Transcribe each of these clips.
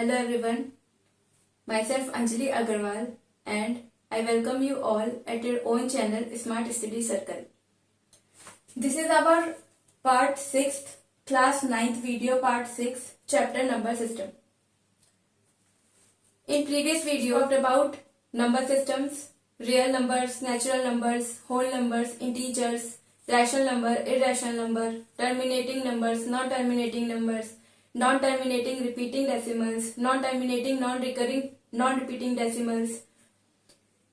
Hello everyone, myself Anjali Agarwal and I welcome you all at your own channel Smart Study Circle. This is our part 6th class 9th video part 6 chapter number system. In previous video we talked about number systems, real numbers, natural numbers, whole numbers, integers, rational number, irrational number, terminating numbers, non-terminating numbers, non-terminating repeating decimals, non-terminating non-recurring non-repeating decimals.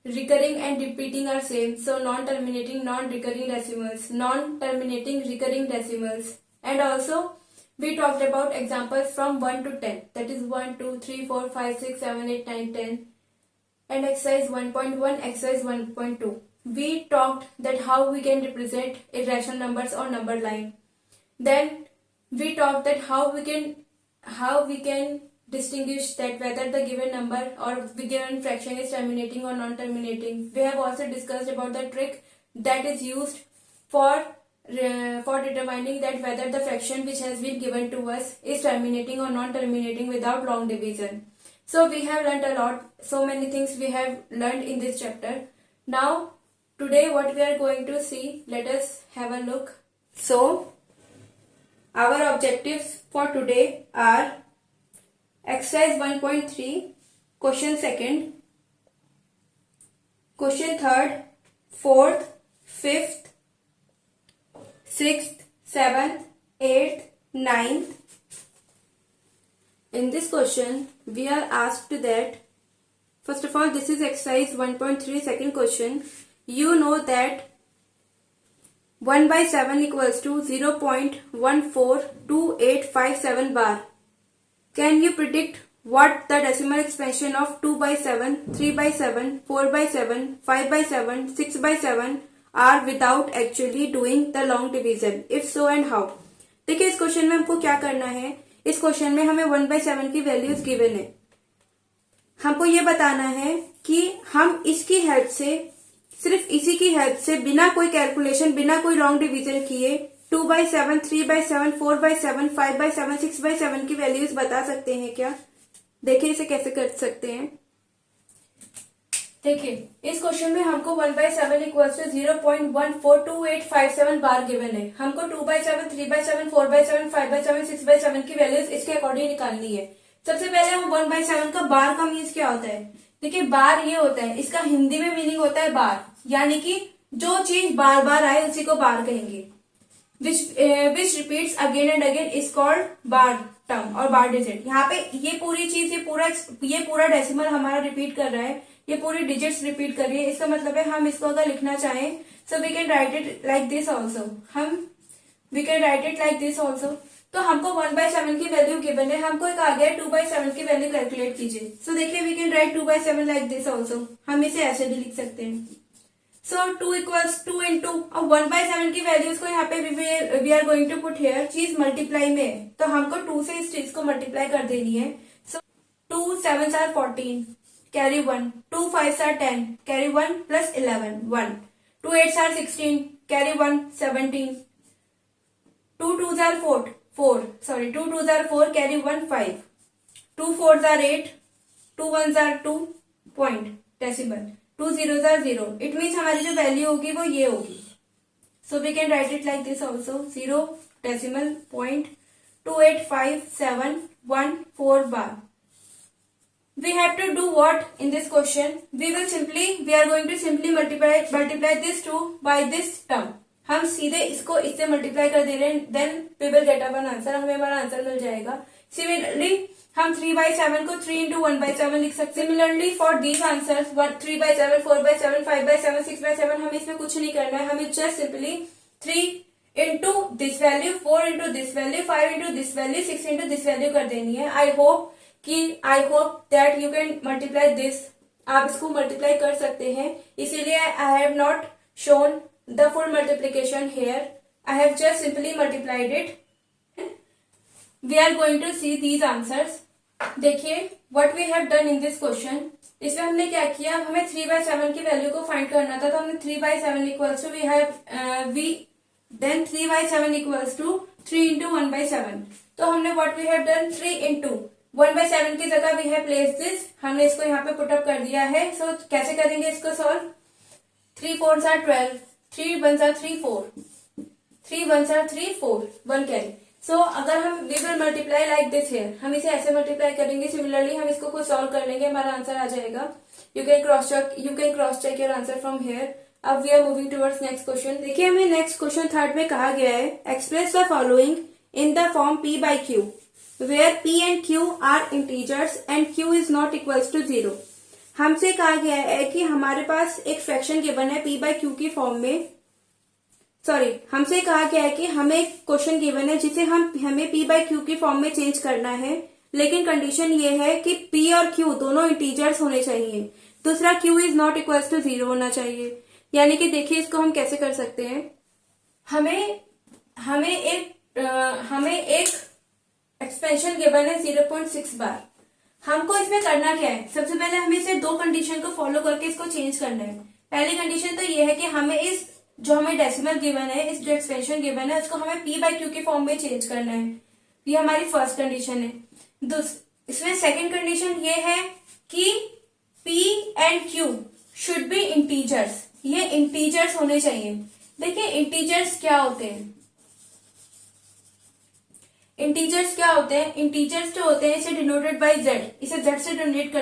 Recurring and repeating are same, so non-terminating non-recurring decimals, non-terminating recurring decimals, and also we talked about examples from 1 to 10, that is 1, 2, 3, 4, 5, 6, 7, 8, 9, 10, and exercise 1.1, exercise 1.2. We talked that how we can represent irrational numbers on number line. Then we talked that how we can distinguish that whether the given number or the given fraction is terminating or non-terminating. We have also discussed about the trick that is used for determining that whether the fraction which has been given to us is terminating or non-terminating without long division. So we have learned a lot, so many things we have learned in this chapter. Now today what we are going to see, let us have a look. So our objectives for today are exercise 1.3, question second, question third, fourth, fifth, sixth, seventh, eighth, ninth. In this question we are asked that, first of all, this is exercise 1.3 second question. You know that 1 by 7 equals to 0.142857 bar. Can you predict what the decimal expansion of 2 by 7, 3 by 7, 4 by 7, 5 by 7, 6 by 7 are without actually doing the long division? If so and how? देखिए इस question में हमको क्या करना है. इस question में हमें 1 by 7 की वैल्यूज गिवन है. हमको ये बताना है कि हम इसकी हेल्प से, सिर्फ इसी की हेल्प से, बिना कोई कैलकुलेशन, बिना कोई लॉन्ग डिवीजन किए 2 by 7, 3 by 7, 4 by 7, 5 by 7, 6 by 7 की वैल्यूज बता सकते हैं क्या? देखिए इसे कैसे कर सकते हैं. देखिए इस क्वेश्चन में हमको 1 by 7 equals to 0.142857 bar given है. हमको 2 by 7, 3 by 7, 4 by 7, 5 by 7, 6 by 7 की वैल्यूज इसके अकॉर्डिंग निकालनी है. सबसे पहले हम 1 by 7 का बार का मीन्स क्या होता है. देखिए बार ये होता है, इसका हिंदी में मीनिंग होता है बार, यानी कि जो चीज बार बार आए उसी को बार कहेंगे. Which repeats again and again is called bar term और बार डिजिट. यहाँ पे ये पूरी चीज, ये पूरा डेसिमल हमारा रिपीट कर रहा है, ये पूरी डिजिट्स रिपीट कर रही है. इसका मतलब है हम इसको अगर लिखना चाहें so we can write it like this also. We can write it like this also. तो हमको 1 by 7 की वैल्यू गिवन है, हमको एक आ गया 2 by 7 की वैल्यू कैलकुलेट कीजिए. सो देखिए we can write 2 by 7 like this also. हम इसे ऐसे भी लिख सकते हैं. सो 2 इक्वल्स 2 इंटू, अब 1 by 7 की वैल्यूज को यहाँ पे we are going to put here. चीज मल्टीप्लाई में है तो हमको 2 से इस चीज को मल्टीप्लाई कर देनी है. सो 2 7s are 14, carry 1, 2 5s are 10, carry 1 plus 11 1, 2 8s are 16, carry 1 17, 2 2s are 4, 2 2s are 4, carry 1 5, 2 4s are 8, 2 1s are 2 point decimal, 2 zeros are 0. It means हमारी जो वैल्यू होगी वो ये होगी. So we can write it like this also. 0 decimal point 285714 bar. We have to do what in this question? We are going to simply multiply this 2 by this term. हम सीधे इसको इससे मल्टीप्लाई कर दे रहे हैं. Then we will get our answer. हमें हमारा आंसर मिल जाएगा. सिमिलरली हम 3 by 7 को 3 into 1 by 7 लिख सकते हैं. Similarly for these answers 3 by 7, 4 by 7, 5 by 7, 6 by 7 हमें इसमें कुछ नहीं करना है. हमें just simply 3 into this value, 4 into this value, 5 into this value, 6 into this value कर देनी है. I hope that you can multiply this. आप इसको मल्टीप्लाई कर सकते हैं, इसीलिए I have not shown the full multiplication here. I have just simply multiplied it. We are going to see these answers. देखिए what we have done in this question. इसमें हमने क्या किया, हमें 3 by 7 की वैल्यू को फाइंड करना था. तो हमने 3 by 7 equals to then 3 by 7 equals to 3 into 1 by 7. तो हमने what we have done 3 into 1/7 की जगह वी हैव प्लेस दिस, हमने इसको यहाँ पे पुटअप कर दिया है। सो कैसे करेंगे इसको solve? 3 4s are 12, 3 1s are 3 4, 3 1s are 3 4, 1 carry. So अगर हम we will multiply like this here, हम इसे ऐसे मल्टीप्लाई करेंगे। सिमिलरली हम इसको खुद सॉल्व कर लेंगे, हमारा आंसर आ जाएगा। You can cross check your answer from here. अब we are moving towards next question. देखिए हमें नेक्स्ट क्वेश्चन थर्ड में कहा गया है, express the following in the form p by q where p and q are integers and q is not equals to 0। हमसे कहा गया है कि हमारे पास एक फ्रैक्शन गिवन है p by q की फॉर्म में, सॉरी हमसे कहा गया है कि हमें एक क्वेश्चन गिवन है जिसे हमें p by q की फॉर्म में चेंज करना है, लेकिन कंडीशन ये है कि p और q दोनों इंटीजर्स होने चाहिए, दूसरा q is not equals to 0 होना चाहिए। यानी कि देखिए इसको हम कैसे कर सकते हैं, हमें एक एक्सपेंशन गिवन है 0.6 बार। हमको इसमें करना क्या है? सबसे पहले हमें इसे दो कंडीशन को फॉलो करके इसको चेंज करना है। पहली कंडीशन तो ये है कि हमें इस जो हमें डेसिमल गिवन है, इस जो एक्सपेंशन गिवन है उसको हमें p by q की फॉर्म में चेंज करना है। ये हमारी फर्स्ट कंडीशन है। इसमें सेकंड कंडीशन ये है कि p and q should be integers, ये इंटीजर्स होने चाहिए। देखिए इंटीजर्स क्या होते हैं, इंटीजर्स जो होते हैं इसे डिनोटेड बाय z, इसे z से डिनोट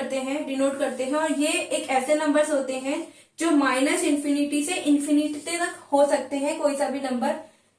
करते हैं और ये एक ऐसे नंबर्स होते हैं जो माइनस इन्फिनिटी से इन्फिनिटी तक हो सकते हैं, कोई सा भी नंबर।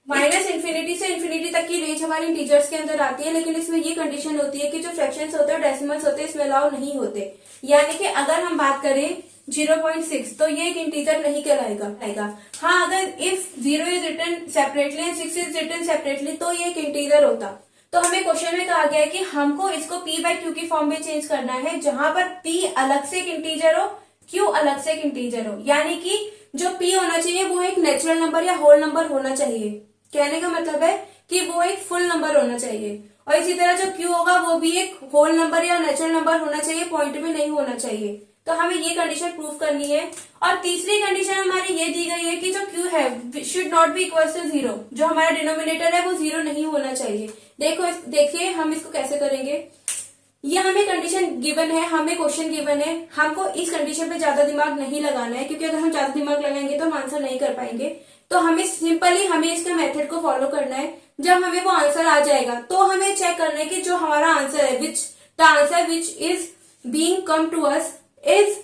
माइनस इन्फिनिटी से इन्फिनिटी तक की रेंज हमारी इंटीजर्स के अंदर आती है, लेकिन इसमें ये कंडीशन होती है कि जो फ्रैक्शंस होते हैं डेसिमल्स होते हैं इसमें अलाउ नहीं होते। यानी कि अगर हम बात करें 0.6 तो ये एक इंटीजर नहीं कहलाएगा। हाँ अगर if 0 is written separately and 6 is written separately तो ये एक इंटीजर होता। तो हमें क्वेश्चन में कहा गया है कि हमको इसको p by q की फॉर्म में चेंज करना है, जहां पर p अलग से एक इंटीजर हो, q अलग से एक इंटीजर हो। यानी कि जो p होना चाहिए वो एक नेचुरल नंबर या होल नंबर होना चाहिए। कहने का मतलब है कि वो एक फुल नंबर होना चाहिए, और इसी तरह जो q होगा वो भी एक होल नंबर या नेचुरल नंबर होना चाहिए, पॉइंट में नहीं होना चाहिए। तो हमें ये कंडीशन प्रूव करनी है। और तीसरी कंडीशन हमारी ये दी गई है कि जो q है should not be equal to 0, जो हमारा डिनोमिनेटर है वो 0 नहीं होना चाहिए। देखिए हम इसको कैसे करेंगे। ये हमें कंडीशन गिवन है, हमें क्वेश्चन गिवन है, हमको इस कंडीशन पे ज्यादा दिमाग नहीं लगाना है, क्योंकि अगर हम ज्यादा दिमाग लगाएंगे तो हम आंसर नहीं कर पाएंगे। तो हमें सिंपली इसका मेथड को फॉलो करना है। जब हमें वो आंसर आ जाएगा तो हमें चेक करना है कि जो हमारा आंसर है the answer which is being come to us is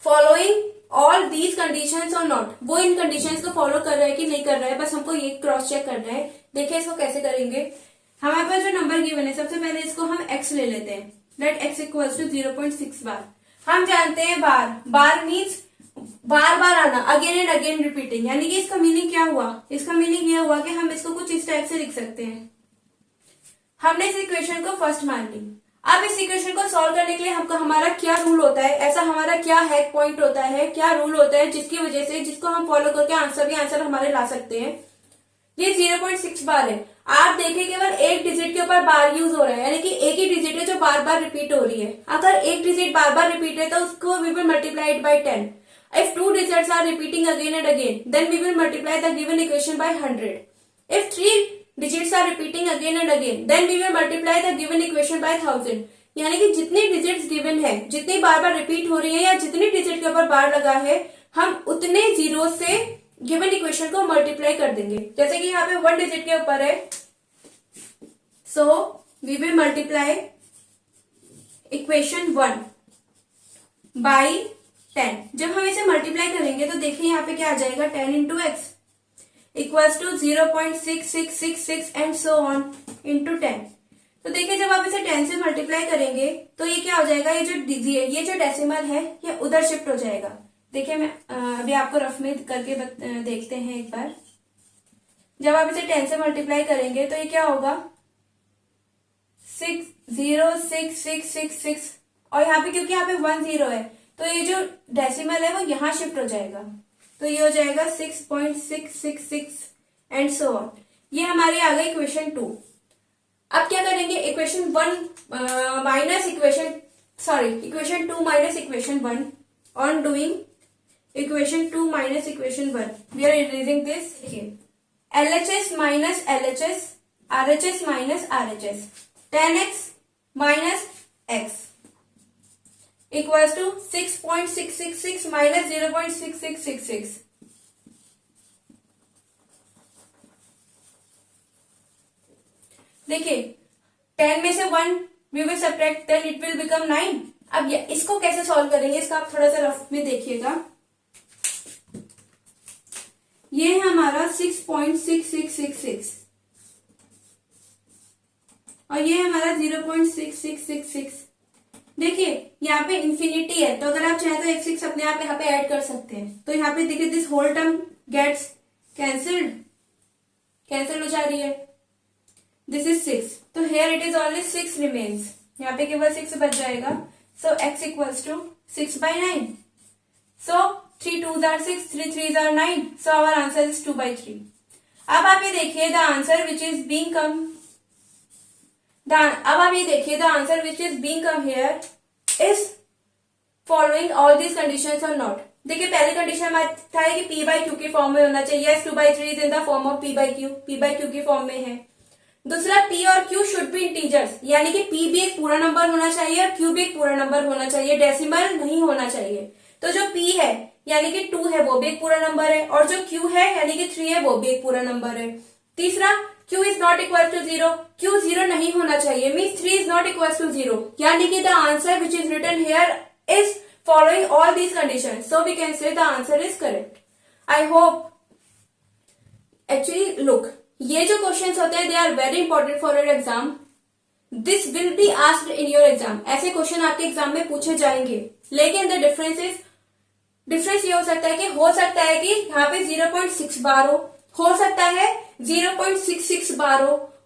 following all these conditions और नॉट, वो इन कंडीशंस को फॉलो कर रहा है कि नहीं कर रहा है, बस हमको ये क्रॉस चेक करना है। देखिए इसको कैसे करेंगे। हमारे पास जो नंबर गिवन है सबसे पहले इसको हम x ले लेते हैं, लेट x इक्वल्स टू 0.6 बार। हम जानते हैं बार मीन्स बार बार आना, अगेन एंड अगेन रिपीटिंग। यानी कि इसका मीनिंग क्या हुआ, इसका मीनिंग ये हुआ कि हम इसको कुछ इस टाइप से लिख सकते हैं। हमने इस इक्वेशन को फर्स्ट मान ली। अब इस इक्वेशन को सॉल्व करने के लिए हमको हमारा क्या रूल होता है, ऐसा हमारा क्या हैक पॉइंट होता है, क्या रूल होता है जिसकी वजह से जिसको हम फॉलो करके आंसर हमारे ला सकते हैं। ये 0.6 बार है। आप देखें केवल एक डिजिट के ऊपर बार यूज हो रहा है, यानी कि एक ही डिजिट है जो बार बार रिपीट हो रही है। अगर एक डिजिट बार बार रिपीट है तो उसको we will multiply it by 10। If 2 digits are repeating again and again, then we will multiply the given equation by 100. If 3 digits are repeating again and again, then we will multiply the given equation by 1000. यानी कि जितनी digits given है, जितनी बार बार repeat हो रही है या जितनी डिजिट के ऊपर बार लगा है, हम उतने जीरो से गिवन इक्वेशन को मल्टीप्लाई कर देंगे। जैसे कि यहाँ पे 1 डिजिट के ऊपर है, so we will multiply equation 1 by 10। जब हम इसे मल्टीप्लाई करेंगे तो देखिए यहाँ पे क्या आ जाएगा, 10 into x equals to 0.6666 and so on into 10। तो देखिए जब आप इसे 10 से मल्टीप्लाई करेंगे तो ये क्या हो जाएगा, ये जो डेसिमल है ये उधर शिफ्ट हो जाएगा। देखिए मैं अभी आपको रफ में करके देखते हैं एक बार। जब आप इसे 10 से मल्टीप्लाई करेंगे तो ये क्या होगा, 60666, और यहाँ पे क्योंकि यहाँ पे 1 0 है तो ये जो डेसिमल है वो यहाँ शिफ्ट हो जाएगा, तो ये हो जाएगा 6.666 एंड सो ऑन। ये हमारी आ गई इक्वेशन 2। अब क्या करेंगे, equation 2 minus equation 1 on doing equation 2 minus equation 1 we are erasing this. LHS minus LHS, RHS minus RHS, 10x minus x equals to 6.666 minus 0.6666। देखिए 10 में से 1 we will subtract, then it will become 9। अब इसको कैसे solve करेंगे, इसका आप थोड़ा सा रफ में देखिएगा। ये है हमारा 6.6666 और ये है हमारा 0.6666। देखिए यहाँ पे इंफिनिटी है, तो अगर आप चाहें तो एक 6 अपने आप यहाँ पे ऐड कर सकते हैं। तो यहाँ पे देखिए this whole term gets cancelled हो जा रही है। दिस इज 6, तो here it is only 6 remains, यहाँ पे केवल 6 बच जाएगा। So x equals to 6/9। So 3 2s are 6, 3 3s are 9, so our answer is 2/3। अब आप ये देखिए the answer which is being come here is following all these conditions और नॉट। देखिए पहली कंडीशन हमारा था कि p/q की फॉर्म में होना चाहिए, 2/3 is in the form of p/q, p/q की फॉर्म में है। दूसरा p और q शुड बी इंटीजर्स, यानी कि p भी एक पूरा नंबर होना चाहिए और q भी एक पूरा नंबर होना चाहिए, डेसिमल नहीं होना चाहिए। तो जो p है यानी कि 2 है वो भी एक पूरा नंबर है, और जो q है यानी कि 3 है वो भी एक पूरा नंबर है। तीसरा q is not equal to 0, q 0 नहीं होना चाहिए, means 3 is not equal to 0, यानी कि the answer which is written here is following all these condition, so we can say the answer is correct. I hope actually look, ये जो questions होते हैं they are very important for your exam. This will be asked in your exam, ऐसे question आपके exam में पूछे जाएंगे। लेकिन द डिफरेंस ये हो सकता है कि यहाँ पे 0.6 बार हो सकता है 0.66 बार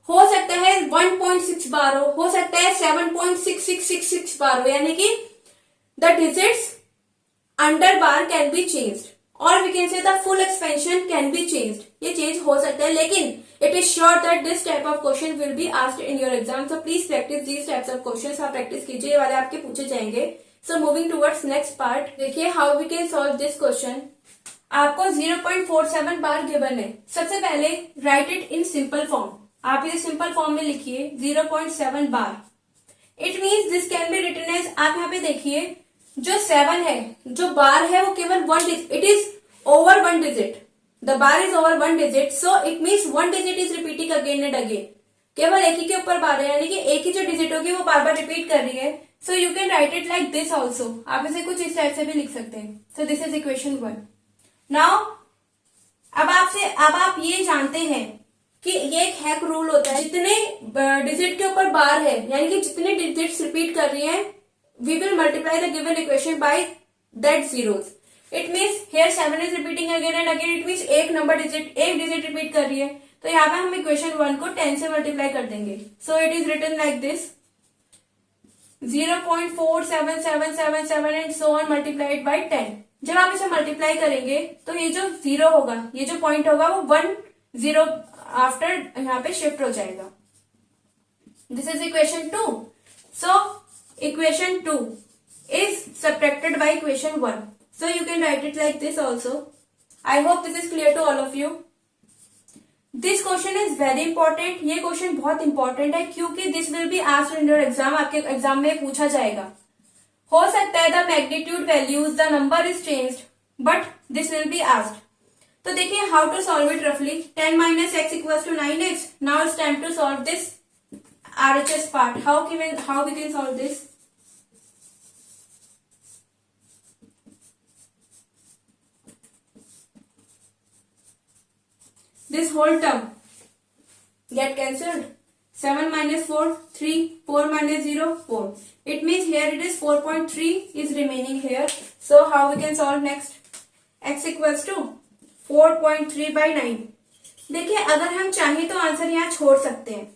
हो सकता है 1.6 बार हो सकता है 7.6666 बार यानी कि the digits under bar can be changed, और we can say the full expansion can be changed. ये चेंज हो सकता है, लेकिन it is sure that this type of question will be asked in your exam, so please practice these types of questions. आप practice कीजिए, ये वाले आपके पूछे जाएंगे। So moving towards next part, देखिए how we can solve this question. आपको 0.47 बार given है। सबसे पहले write it in simple form, आप इसे सिंपल फॉर्म में लिखिए 0.7 bar. It means this can be written as, आप यहाँ पे देखिए जो 7 है, जो बार है वो केवल 1 digit, it is over 1 digit, the bar is over 1 digit, so it means 1 digit is repeating again and again. केवल एक ही के ऊपर बार है, यानी कि एक ही जो डिजिट होगी वो बार बार रिपीट कर रही है। So you can write it like this also, आप इसे कुछ इस टाइप से भी लिख सकते हैं। So this is equation 1। Now अब आप ये जानते हैं कि ये एक हैक रूल होता है, जितने डिजिट के ऊपर बार है यानी कि जितने डिजिट्स रिपीट कर रही हैं, we will multiply the given equation by that zeros. It means here 7 is repeating again and again, it means एक डिजिट रिपीट कर रही है, तो यहाँ पे हम इक्वेशन 1 को 10 से मल्टीप्लाई कर देंगे। So it is written like this 0.4777 and so on multiplied by 10। जब आप इसे मल्टीप्लाई करेंगे तो ये जो 0 होगा, ये जो पॉइंट होगा वो 1 0 आफ्टर यहाँ पे शिफ्ट हो जाएगा। This is equation 2। So equation 2 is subtracted by equation 1. So you can write it like this also. I hope this is clear to all of you. This question is very important. ये question बहुत important है क्योंकि this will be asked in your exam, आपके exam में पूछा जाएगा। हो सकता है the magnitude values, the number is changed, but this will be asked. तो देखिए how to solve it roughly. 10 minus x equals to 9x. Now it's time to solve this RHS part. How we can solve this? This whole term get cancelled. 7 minus 4, 3. 4 minus 0, 4. It means here it is 4.3 is remaining here. So how we can solve next? X equals to 4.3 by 9. देखिए अगर हम चाहें तो answer यहाँ छोड़ सकते हैं,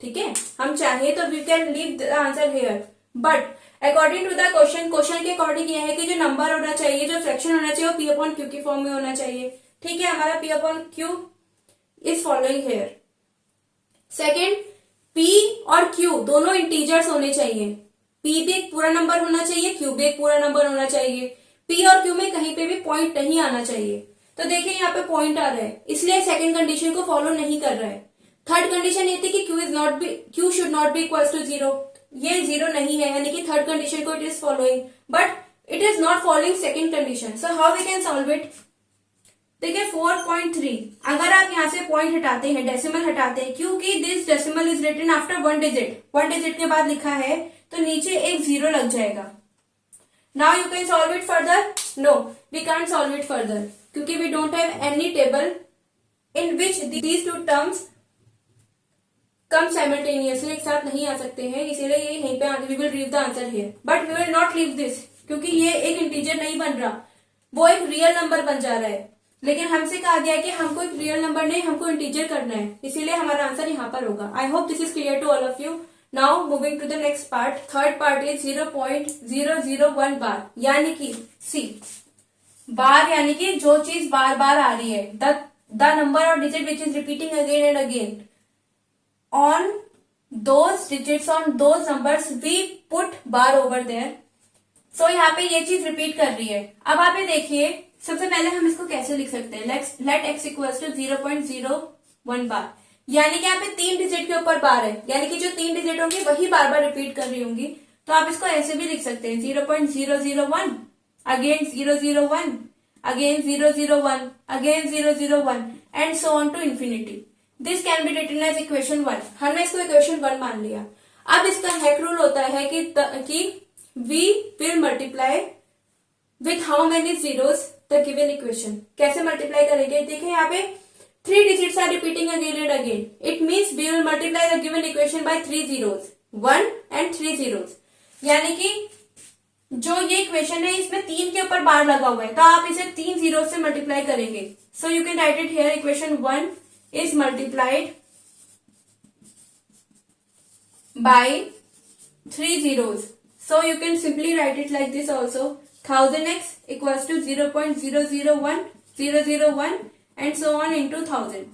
ठीक है, हम चाहें तो we can leave the answer here. But according to the question के अकॉर्डिंग ये है कि जो नंबर होना चाहिए, जो फ्रैक्शन होना चाहिए वो p अपॉन q की फॉर्म में होना चाहिए। ठीक है, हमारा p upon q is following here. Second, p और q दोनों इंटीजर्स होने चाहिए। p भी एक पूरा नंबर होना चाहिए, q भी एक पूरा नंबर होना चाहिए। p और q में कहीं पे भी पॉइंट नहीं आना चाहिए। तो देखिए यहाँ पे पॉइंट आ रहा है, इसलिए सेकंड कंडीशन को फॉलो नहीं कर रहा है। थर्ड कंडीशन ये थी कि q should not be equal to 0, ये 0 नहीं है, यानी कि थर्ड कंडीशन को it is following, but it is not following second condition. So how we can solve it? देखिए 4.3, अगर आप यहाँ से पॉइंट हटाते हैं, डेसिमल हटाते हैं, क्योंकि this decimal is written after 1 digit, 1 digit के बाद लिखा है तो नीचे एक 0 लग जाएगा. Now you can solve it further. No, we can't solve it further, क्योंकि we don't have any table in which these two terms come simultaneously, एक साथ नहीं आ सकते हैं, इसीलिए ये यहीं पे we will leave the answer here, but we will not leave this, क्योंकि ये एक इंटीजर नहीं बन रहा, वो एक रियल नंबर बन जा रहा है. लेकिन हमसे कहा गया है कि हमको एक रियल नंबर नहीं, हमको इंटीजर करना है, इसीलिए हमारा आंसर यहाँ पर होगा. I hope this is clear to all of you. Now moving to the next part. Third part is 0.001 bar, यानी कि सी बार, यानी कि जो चीज बार बार आ रही है, द नंबर और digit which is repeating again and again on those digits, on those numbers we put bar over there. So यहाँ पे ये चीज रिपीट कर रही है. अब आप ये देखिए, सबसे पहले हम इसको कैसे लिख सकते हैं. लेट x इक्वल्स टू 0.01 बार, यानी कि यहाँ पे 3 डिजिट के ऊपर बार है, यानी कि जो 3 डिजिट होंगी वही बार बार रिपीट कर रही होंगी. तो आप इसको ऐसे भी लिख सकते हैं 0.001, again 001, again 001, again 001 and so on to infinity. This can be written as equation 1. हमने इसको इक्वेशन 1 मान लिया. अब इसका हेक रूल होता है कि we will multiply with how many zeros the given equation. कैसे मल्टीप्लाई करेंगे? देखिए यहाँ पे 3 digits are repeating again and again. It means we will multiply the given equation by 3 zeros, 1 and 3 zeros. यानी कि जो ये इक्वेशन है इसमें 3 के ऊपर बार लगा हुआ है, तो आप इसे 3 जीरो से मल्टीप्लाई करेंगे. So you can write it here. Equation 1 is multiplied by 3 zeros. So you can simply write it like this also. 1000x equals to 0.001, 001 and so on into 1000.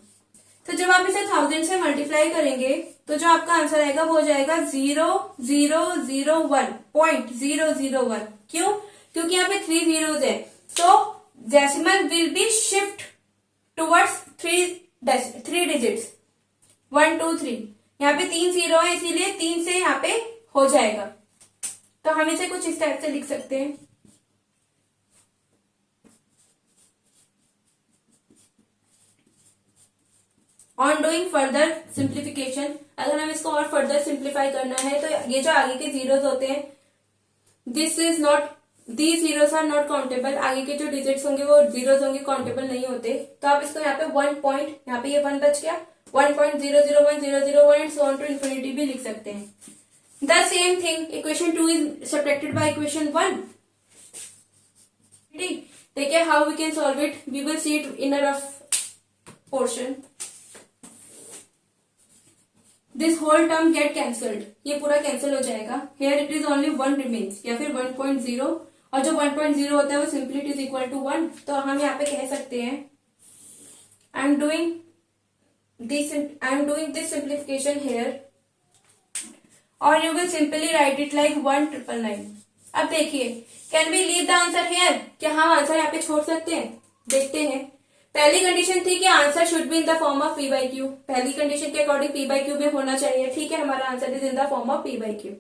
तो जब आप इसे 1000 से मल्टीप्लाई करेंगे तो जो आपका आंसर आएगा वो हो जाएगा 0001.001. क्यों? क्योंकि यहाँ पे 3 zeros है, तो decimal will be shift towards 3 digits 1 2 3. यहाँ पे 3 जीरो है, इसीलिए 3 से यहाँ पे हो जाएगा. तो हम इसे कुछ इस टाइप से लिख सकते हैं. ऑन डूइंग फर्दर सिंप्लीफिकेशन, अगर हम इसको और फर्दर सिंप्लीफाई करना है तो ये जो आगे के जीरोस होते हैं, these zeros are not countable. आगे के जो डिजिट्स होंगे वो जीरोस होंगे, काउंटेबल नहीं होते. तो आप इसको यहाँ पे 1 पॉइंट, यहाँ पे ये 1 बच गया, 1.001 and so on to infinity भी लिख सकते हैं. The same thing equation 2 is subtracted by equation 1. देखिए how we can solve it. We will see it in a rough portion. This whole term get cancelled, ये पूरा cancel हो जाएगा. Here it is only 1 remains, या फिर 1.0, और जो 1.0 होता है वो simply it is equal to 1. तो हम यहाँ पे कह सकते हैं I am doing this simplification here, और you will simply write it like 1999. अब देखिए, can we leave the answer here? क्या हम आंसर यहाँ पे छोड़ सकते हैं? देखते हैं. पहली कंडीशन थी कि answer should be in the form of P by Q. पहली कंडीशन के अकॉर्डिंग पी बाई क्यू में होना चाहिए. ठीक है, हमारा answer is in the form of P by Q.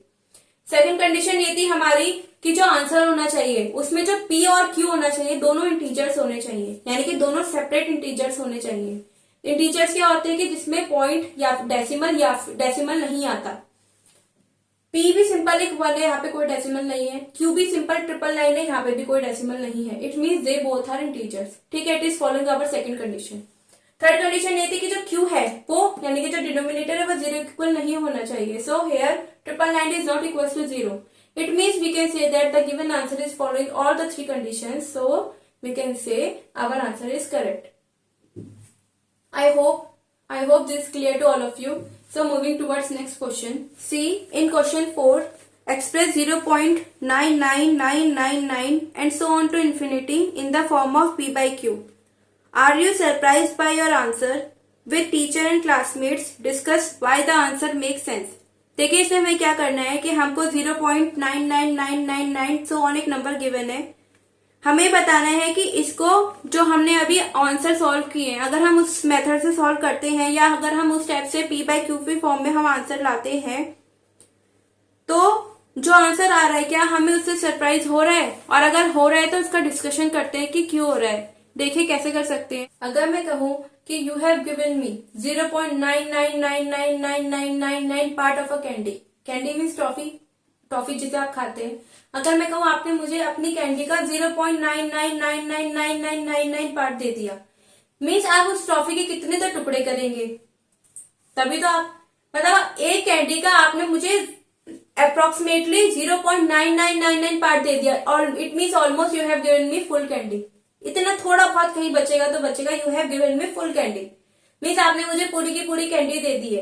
Second condition ये थी हमारी कि जो आंसर होना चाहिए उसमें जो पी और क्यू होना चाहिए दोनों इंटीजर्स होने चाहिए, यानी कि दोनों सेपरेट इंटीजर्स होने चाहिए. इंटीजर्स क्या होते हैं कि जिसमें पॉइंट या डेसिमल नहीं आता. पी भी सिंपल एक 1 है, यहाँ पे कोई डेसिमल नहीं है. क्यू भी सिंपल 999 है, यहाँ पे भी कोई डेसिमल नहीं है. It means they both are integers. ठीक है, it is following our second condition. Third condition ये थी कि जो क्यू है वो, यानी कि जो डिनोमिनेटर है वो 0 इक्वल नहीं होना चाहिए. So here 999 is not equal to 0. It means we can say that the given answer is following all the 3 conditions. So we can say our answer is correct. I hope this is clear to all of you. So moving towards next question. See, in question 4, express 0.99999 and so on to infinity in the form of p by q. Are you surprised by your answer? With teacher and classmates, discuss why the answer makes sense. देखिए इसमें हमें क्या करना है कि हमको 0.99999 so on एक number given है. हमें बताना है कि इसको जो हमने अभी आंसर सॉल्व किए हैं, अगर हम उस मेथड से सॉल्व करते हैं या अगर हम उस स्टेप से p/q फॉर्म में हम आंसर लाते हैं, तो जो आंसर आ रहा है क्या हमें उससे सरप्राइज हो रहा है, और अगर हो रहा है तो उसका डिस्कशन करते हैं कि क्यों हो रहा है। देखिए कैसे कर सकते हैं। अगर मैं कहूं कि you have given me 0.99999999 part of a candy, candy means toffee, toffee जिसे आप खाते हैं। अगर मैं कहूं आपने मुझे अपनी कैंडी का 0.99999999 पार्ट दे दिया, मीन्स आप उस टॉफी के कितने तो टुकड़े करेंगे, तभी तो आप, मतलब एक कैंडी का आपने मुझे अप्रोक्सीमेटली 0.9999 पार्ट दे दिया, और it means almost you have given me full candy. इतना थोड़ा बहुत कहीं बचेगा तो बचेगा, you have given me full candy means आपने मुझे पूरी की पूरी कैंडी दे दी है।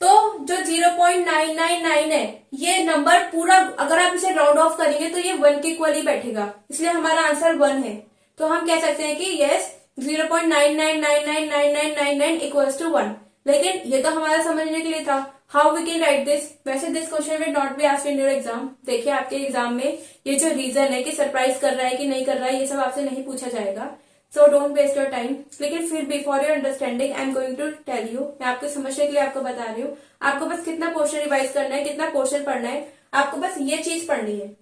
तो जो 0.999 है ये नंबर पूरा, अगर आप इसे राउंड ऑफ करेंगे तो ये 1 के इक्वल ही बैठेगा, इसलिए हमारा आंसर 1 है। तो हम कह सकते हैं कि यस 0.99999999 इक्वल्स टू 1। लेकिन ये तो हमारा समझने के लिए था। How we can write this, वैसे this question will not be asked in your exam. देखिए आपके एग्जाम में ये जो रीजन है कि सरप्राइज कर रहा है कि नहीं कर रहा है, ये सब आपसे नहीं पूछा जाएगा। So don't waste your time. लेकिन फिर before your understanding I am going to tell you, मैं आपको समझने के लिए आपको बता रही हूँ। आपको बस कितना पोर्शन रिवाइज करना है, कितना पोर्शन पढ़ना है, आपको बस ये चीज पढ़नी है।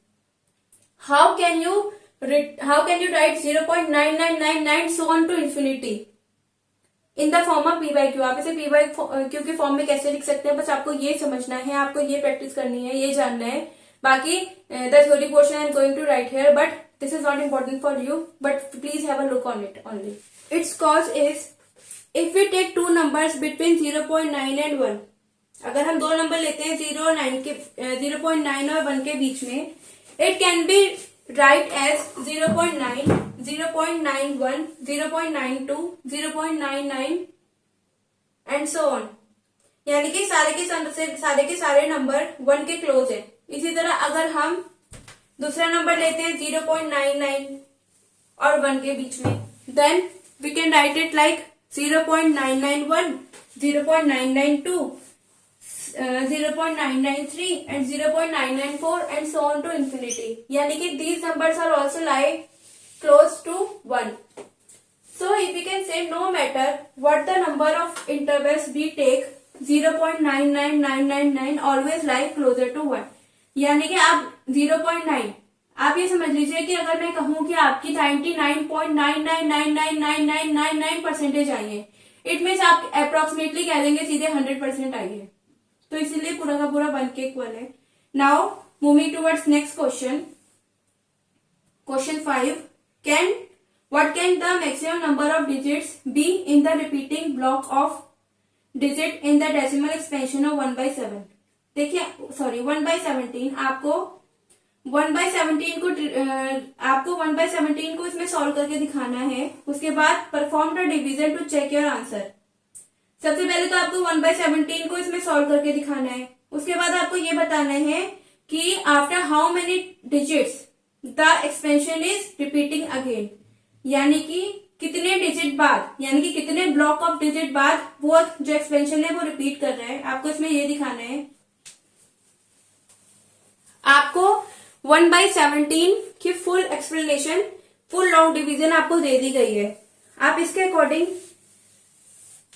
How can you write 0.9999 so on to infinity in the form of p/q। आप इसे p/q के फॉर्म में कैसे लिख सकते हैं, बस आपको ये समझना है, आपको ये प्रैक्टिस करनी है, ये जानना है। बाकी the theory portion I am going to write here, but this is not important for you, but please have a look on it only. Its cause is if we take two numbers between 0.9 and 1, अगर हम दो number लेते हैं 0.9 और 1 के बीच में, it can be write as 0.9, 0.91, 0.92, 0.99 and so on। यानी कि सारे के सारे नंबर 1 के क्लोज है। इसी तरह अगर हम दूसरा नंबर लेते हैं 0.99 और 1 के बीच में, then we can write it like 0.991, 0.992, 0.993 and 0.994 and so on to infinity. यानी कि these numbers are also lie close to 1। So if you can say no matter what the number of intervals we take, 0.99999 always lie closer to 1। यानी कि आप 0.9, आप ये समझ लीजिए कि अगर मैं कहूं कि आपकी 99.99999999% आई है, इट मीन्स आप अप्रोक्सीमेटली कह देंगे सीधे 100% आई है। तो इसीलिए पूरा का पूरा 1 के इक्वल है। Now moving towards next question, question 5, what can the maximum number of digits be in the repeating block of digit in the decimal expansion of 1/7। देखिए सॉरी 1/17, आपको 1/17 को इसमें सॉल्व करके दिखाना है। उसके बाद perform the division to check your answer. सबसे पहले तो आपको 1/17 को इसमें सॉल्व करके दिखाना है। उसके बाद आपको ये बताना है कि after how many digits the expansion is repeating again, यानी कि कितने डिजिट बाद, यानी कि कितने ब्लॉक ऑफ डिजिट बाद वो जो एक्सपेंशन है वो रिपीट कर रहा है। आपको इसमें ये दिखाना है। आपको 1/17 की full explanation, full long division आपको दे दी गई है। आप इसके अकॉर्डिंग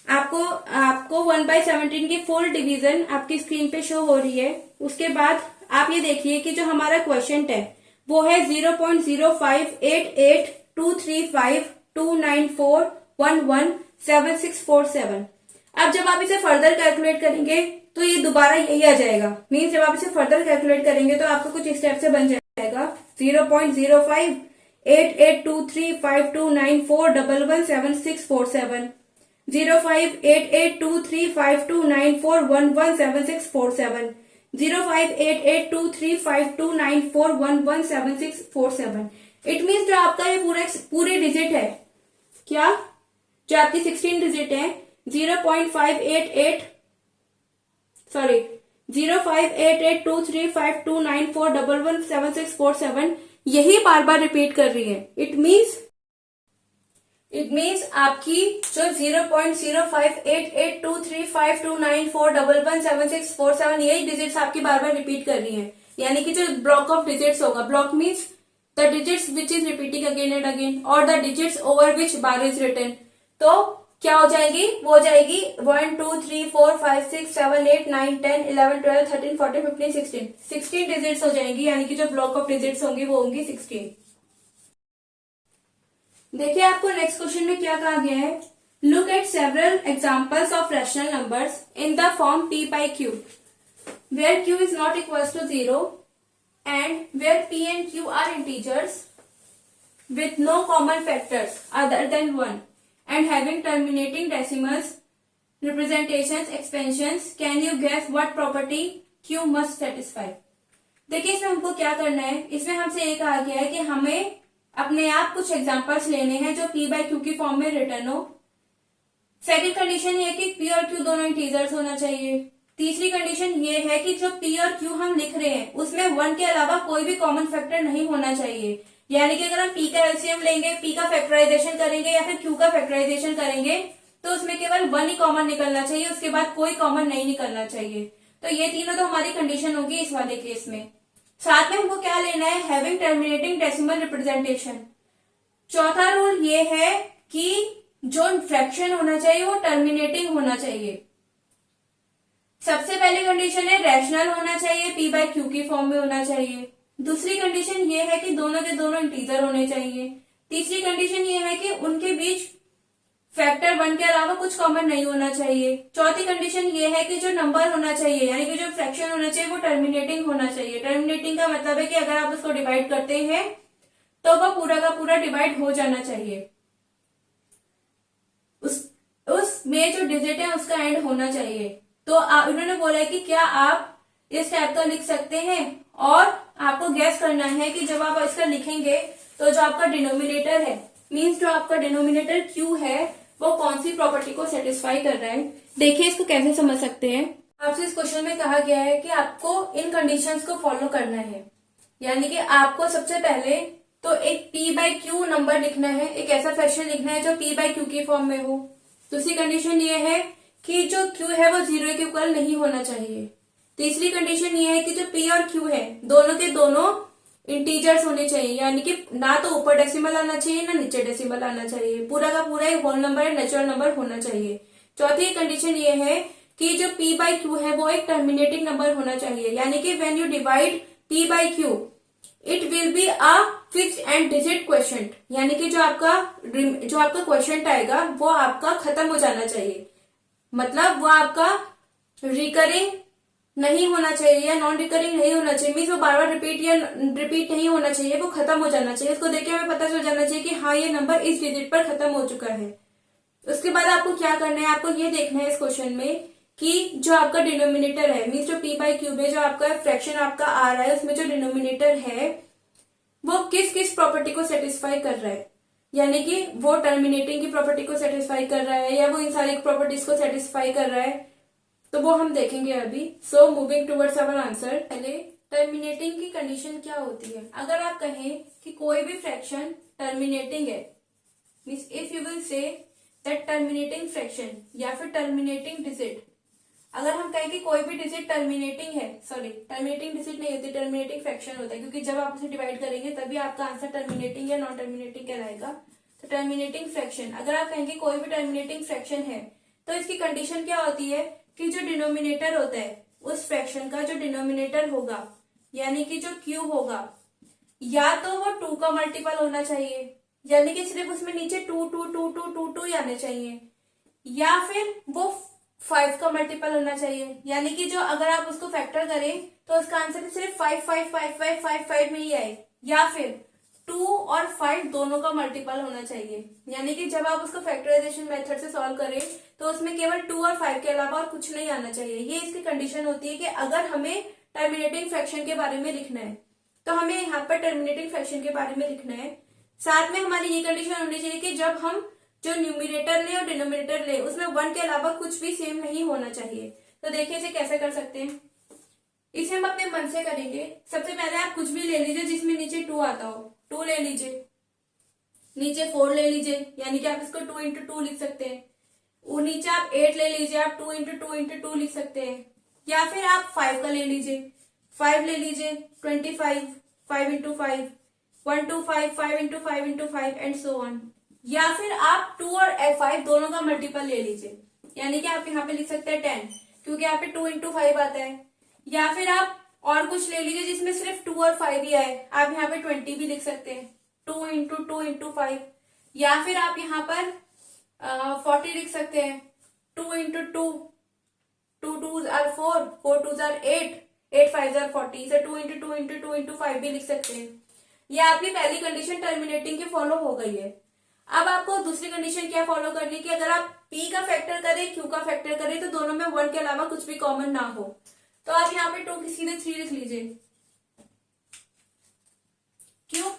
आपको 1/17 की फुल डिवीजन आपकी स्क्रीन पे शो हो रही है। उसके बाद आप ये देखिए कि जो हमारा क्वेश्चन है वो है 0.0588235294117647। अब जब आप इसे फर्दर कैलकुलेट करेंगे तो ये दोबारा यही आ जाएगा। मीन्स जब आप इसे फर्दर कैलकुलेट करेंगे तो आपको कुछ स्टेप से बन जाएगा 0.0588235294117647, 058823529411767, 058823529411767। इट मीन्स जो आपका ये पूरे डिजिट है, क्या जो आपकी 16 डिजिट है 058823529411767, यही बार बार रिपीट कर रही है। इट मीन्स आपकी जो 0.0588235294111767 यही डिजिट्स आपकी बार बार रिपीट कर रही है। यानी कि जो ब्लॉक ऑफ डिजिट्स होगा, block means the digits which is repeating again and again और the digits over which bar is written. तो क्या हो जाएगी, वो हो जाएगी 1 2 3 4 5 6 7 8 9 10 11 12 13 14 15 16 16 डिजिट्स हो जाएंगी, यानी कि जो ब्लॉक ऑफ डिजिट्स होंगी वो होंगी 16। देखिए आपको नेक्स्ट क्वेश्चन में क्या कहा गया है, look at several examples of rational numbers in the form p by q where q is not equals to 0 and where p and q are integers with no common factors other than 1 and having terminating decimals, representations, expansions. Can you guess what property q must satisfy? देखिए इसमें हमको क्या करना है, इसमें हमसे ये कहा गया है कि हमें अपने आप कुछ एग्जांपल्स लेने हैं जो p by q की फॉर्म में रिटर्न हो। सेकंड कंडीशन ये है कि p और q दोनों इंटीजर्स होना चाहिए। तीसरी कंडीशन ये है कि जो p और q हम लिख रहे हैं उसमें 1 के अलावा कोई भी कॉमन फैक्टर नहीं होना चाहिए, यानी कि अगर हम p का एलसीएम लेंगे, p का फैक्टराइजेशन करेंगे या फिर q का फैक्टराइजेशन करेंगे तो उसमें केवल 1 ही कॉमन निकलना चाहिए, उसके बाद कोई कॉमन नहीं निकलना चाहिए। तो ये तीनों तो हमारी कंडीशन होगी इस वाले केस में। साथ में हमको क्या लेना है, हैविंग टर्मिनेटिंग डेसिमल रिप्रेजेंटेशन। चौथा रूल ये है कि जो फ्रैक्शन होना चाहिए वो टर्मिनेटिंग होना चाहिए। सबसे पहली कंडीशन है रैशनल होना चाहिए, p by q की फॉर्म में होना चाहिए। दूसरी कंडीशन ये है कि दोनों के दोनों इंटीजर होने चाहिए। तीसरी कंडीशन ये है कि उनके बीच फैक्टर 1 के अलावा कुछ कॉमन नहीं होना चाहिए। चौथी कंडीशन ये है कि जो नंबर होना चाहिए यानी कि जो फ्रैक्शन होना चाहिए वो टर्मिनेटिंग होना चाहिए। टर्मिनेटिंग का मतलब है कि अगर आप उसको डिवाइड करते हैं तो वह पूरा का पूरा डिवाइड हो जाना चाहिए, उसमें जो डिजिट है उसका एंड होना चाहिए। तो उन्होंने बोला है कि क्या आप इस टाइप का लिख सकते हैं और आपको गैस करना है कि जब आप इसका लिखेंगे तो जो आपका डिनोमिनेटर है मींस जो आपका डिनोमिनेटर q है वो कौन सी प्रॉपर्टी को सेटिस्फाई कर रहा है। देखिए इसको कैसे समझ सकते हैं, आपसे इस क्वेश्चन में कहा गया है कि आपको इन कंडीशंस को फॉलो करना है, यानी कि आपको सबसे पहले तो एक p by q नंबर लिखना है, एक ऐसा फ्रैक्शन लिखना है जो p by q की फॉर्म में हो। दूसरी कंडीशन ये है कि जो q है वो 0 के इक्वल नहीं होना चाहिए। तीसरी कंडीशन ये है कि जो p और q है दोनों के दोनों इंटीजर्स होने चाहिए, यानी कि ना तो ऊपर डेसिमल आना चाहिए ना नीचे डेसिमल आना चाहिए, पूरा का पूरा एक होल नंबर है, नेचुरल नंबर होना चाहिए। चौथी कंडीशन ये है कि जो p by q है वो एक टर्मिनेटिंग नंबर होना चाहिए, यानी कि when you divide p by q it will be a fixed and digit question, यानी कि जो आपका क्वेश्चन आएगा वो आपका खत्म हो जाना चाहिए, मतलब वो आपका रिकरिंग नहीं होना चाहिए या नॉन रिकरिंग नहीं होना चाहिए, मीन्स वो बार बार रिपीट नहीं होना चाहिए, वो खत्म हो जाना चाहिए। उसको देख के हमें पता चल जाना चाहिए कि हाँ ये नंबर इस डिजिट पर खत्म हो चुका है। उसके बाद आपको क्या करना है, आपको ये देखना है इस क्वेश्चन में कि जो आपका डिनोमिनेटर है मीन्स जो p by q में जो आपका फ्रैक्शन आपका आ रहा है उसमें जो डिनोमिनेटर है वो किस किस प्रॉपर्टी को सेटिस्फाई कर रहा है, यानी कि वो टर्मिनेटिंग की प्रॉपर्टी को सेटिस्फाई कर रहा है या वो इन सारी प्रॉपर्टीज को सेटिस्फाई कर रहा है, तो वो हम देखेंगे अभी। So moving towards our answer, पहले टर्मिनेटिंग की कंडीशन क्या होती है। अगर आप कहें कि कोई भी फ्रैक्शन टर्मिनेटिंग है means if you will say that terminating fraction या फिर टर्मिनेटिंग डिजिट, अगर हम कहें कि कोई भी डिजिट टर्मिनेटिंग है, सॉरी टर्मिनेटिंग डिजिट नहीं होती, टर्मिनेटिंग फ्रैक्शन होता है, क्योंकि जब आप उसे डिवाइड करेंगे तभी आपका आंसर टर्मिनेटिंग या नॉन टर्मिनेटिंग कहलाएगा। तो टर्मिनेटिंग फ्रैक्शन, अगर आप कहेंगे कोई भी टर्मिनेटिंग फ्रैक्शन है तो इसकी कंडीशन क्या होती है कि जो डिनोमिनेटर होता है उस फ्रैक्शन का जो डिनोमिनेटर होगा यानी कि जो q होगा या तो वो 2 का मल्टीपल होना चाहिए, यानी कि सिर्फ उसमें नीचे 2 2 2 2 2 2 ही आने चाहिए, या फिर वो 5 का मल्टीपल होना चाहिए, यानी कि जो अगर आप उसको फैक्टर करें तो उसका आंसर सिर्फ 5 5 5 5 5 5 में ही आए, या फिर 2 और 5 दोनों का मल्टीपल होना चाहिए, यानी कि जब आप उसको फैक्टराइजेशन मेथड से सॉल्व करें तो उसमें केवल 2 और 5 के अलावा और कुछ नहीं आना चाहिए। ये इसकी कंडीशन होती है कि अगर हमें टर्मिनेटिंग फ्रैक्शन के बारे में लिखना है तो हमें यहाँ पर टर्मिनेटिंग फ्रैक्शन के बारे में लिखना है। साथ में हमारी ये कंडीशन होनी चाहिए कि जब हम जो न्यूमिनेटर ले और डिनोमिनेटर ले उसमें 1 के अलावा कुछ भी सेम नहीं होना चाहिए। तो देखिए इसे कैसे कर सकते हैं, इसे हम अपने मन से करेंगे। सबसे पहले आप कुछ भी ले लीजिए जिसमें नीचे 2 आता हो, 2 ले लीजिए, नीचे 4 ले लीजिए, यानी कि आप इसको 2 इंटू 2 लिख सकते हैं। नीचे आप 8 ले लीजिए, आप 2 इंटू 2 इंटू 2 लिख सकते हैं, या फिर आप 5 का ले लीजिए, 5 ले लीजिए 25, 5 into 5, 1 2 5 5 into 5 into 5 and so on. या फिर आप 2 और 5 दोनों का मल्टीपल ले लीजिए, यानी कि आप यहाँ पे लिख सकते हैं 10, क्योंकि यहाँ पे 2 इंटू 5 आता है। या फिर आप और कुछ ले लीजिए जिसमें सिर्फ 2 और 5 ही आए, आप यहाँ पे 20 भी लिख सकते हैं, 2 इंटू 2 इंटू 5। या फिर आप यहाँ पर 40 लिख सकते हैं, 2 into 2, 2 2s are 4, 4 2s are 8, 8 5s are 40, इसे 2 इंटू 2 इंटू 2 इंटू 5 भी लिख सकते हैं। ये आपकी पहली कंडीशन टर्मिनेटिंग की फॉलो हो गई है। अब आपको दूसरी कंडीशन क्या फॉलो करनी है कि अगर आप p का फैक्टर करें, q का फैक्टर करें, तो दोनों में 1 के अलावा कुछ भी कॉमन ना हो। तो आप यहाँ पे 2 की सीधे 3 लिख लीजिए। क्यों?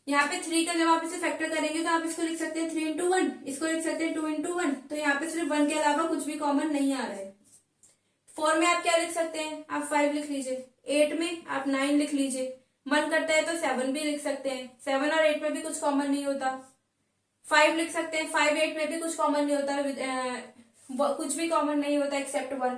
यहाँ पे 3 का जब आप इसे फैक्टर करेंगे तो आप इसको लिख सकते हैं 3 इंटू 1, इसको लिख सकते हैं 2 इंटू 1, तो यहाँ पे सिर्फ 1 के अलावा कुछ भी कॉमन नहीं आ रहा है। 4 में आप क्या लिख सकते हैं, आप 5 लिख लीजिए। 8 में आप 9 लिख लीजिए। मन करता है तो 7 भी लिख सकते हैं, 7 और 8 में भी कुछ कॉमन नहीं होता। 5 लिख सकते हैं, 5 8 में भी कुछ कॉमन नहीं होता, कुछ भी कॉमन नहीं होता एक्सेप्ट 1।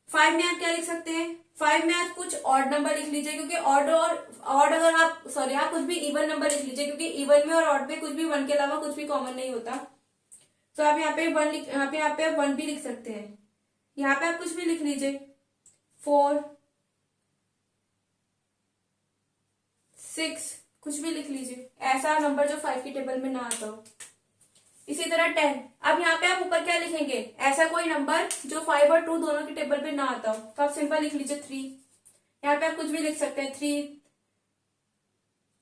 5 में आप क्या लिख सकते हैं, 5 में आप कुछ ऑड नंबर लिख लीजिए, क्योंकि ऑड और ऑड अगर आप आप कुछ भी इवन नंबर लिख लीजिए, क्योंकि इवन में और ऑड में कुछ भी 1 के अलावा कुछ भी कॉमन नहीं होता। तो आप यहाँ पे 1 भी लिख सकते हैं। यहाँ पे आप कुछ भी लिख लीजिए, 4 6 कुछ भी लिख लीजिए, ऐसा नंबर जो 5 की टेबल में ना आता हो। इसी तरह 10, अब यहाँ पे आप ऊपर क्या लिखेंगे, ऐसा कोई नंबर जो 5 और 2 दोनों की टेबल पे ना आता हो, तो आप सिंपल लिख लीजिए 3। यहाँ पे आप कुछ भी लिख सकते हैं, 3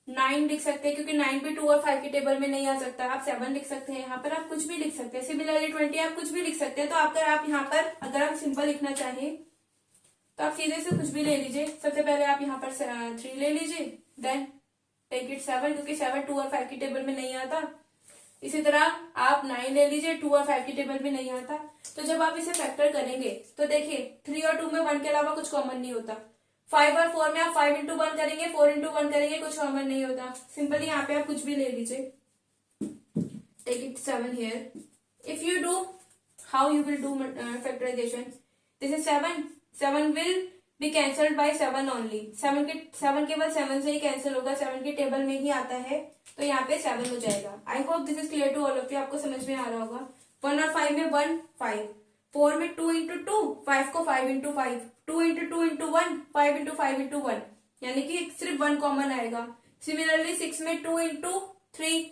9 लिख सकते हैं, क्योंकि 9 भी 2 और 5 की टेबल में नहीं आ सकता। आप 7 लिख सकते हैं, यहाँ पर आप कुछ भी लिख सकते हैं। सिमिलरली 20 आप कुछ भी लिख सकते हैं। तो अगर आप यहाँ पर अगर आप सिंपल लिखना चाहें तो आप सीधे से कुछ भी ले लीजिए। सबसे पहले आप यहाँ पर 3 ले लीजिए, देन टेक इट 7, क्योंकि 7 2 और 5 की टेबल में नहीं आता। इसी तरह आप 9 ले लीजिए, 2 और 5 की टेबल में नहीं आता। तो जब आप इसे फैक्टर करेंगे तो देखिए 3 और 2 में 1 के अलावा कुछ कॉमन नहीं होता। 5 और 4 में आप 5 इंटू 1 करेंगे, 4 इंटू 1 करेंगे, कुछ कॉमन नहीं होता। सिंपली यहाँ पे आप कुछ भी ले लीजिए, take it 7 here. If you do how you will do factorization, this is 7 will be cancelled by 7 only. 7 केवल 7 से ही कैंसिल होगा, 7 की टेबल में ही आता है, तो यहाँ पे 7 हो जाएगा। I hope this is clear to all of you, आपको समझ में आ रहा होगा। 1 और 5 में 1 5, 4 में 2 इंटू 2, 5 को 5 into 5, 2 into 2 into 1, 5 into 5 into 1, यानी कि सिर्फ 1 कॉमन आएगा। सिमिलरली 6 में 2 इंटू 3,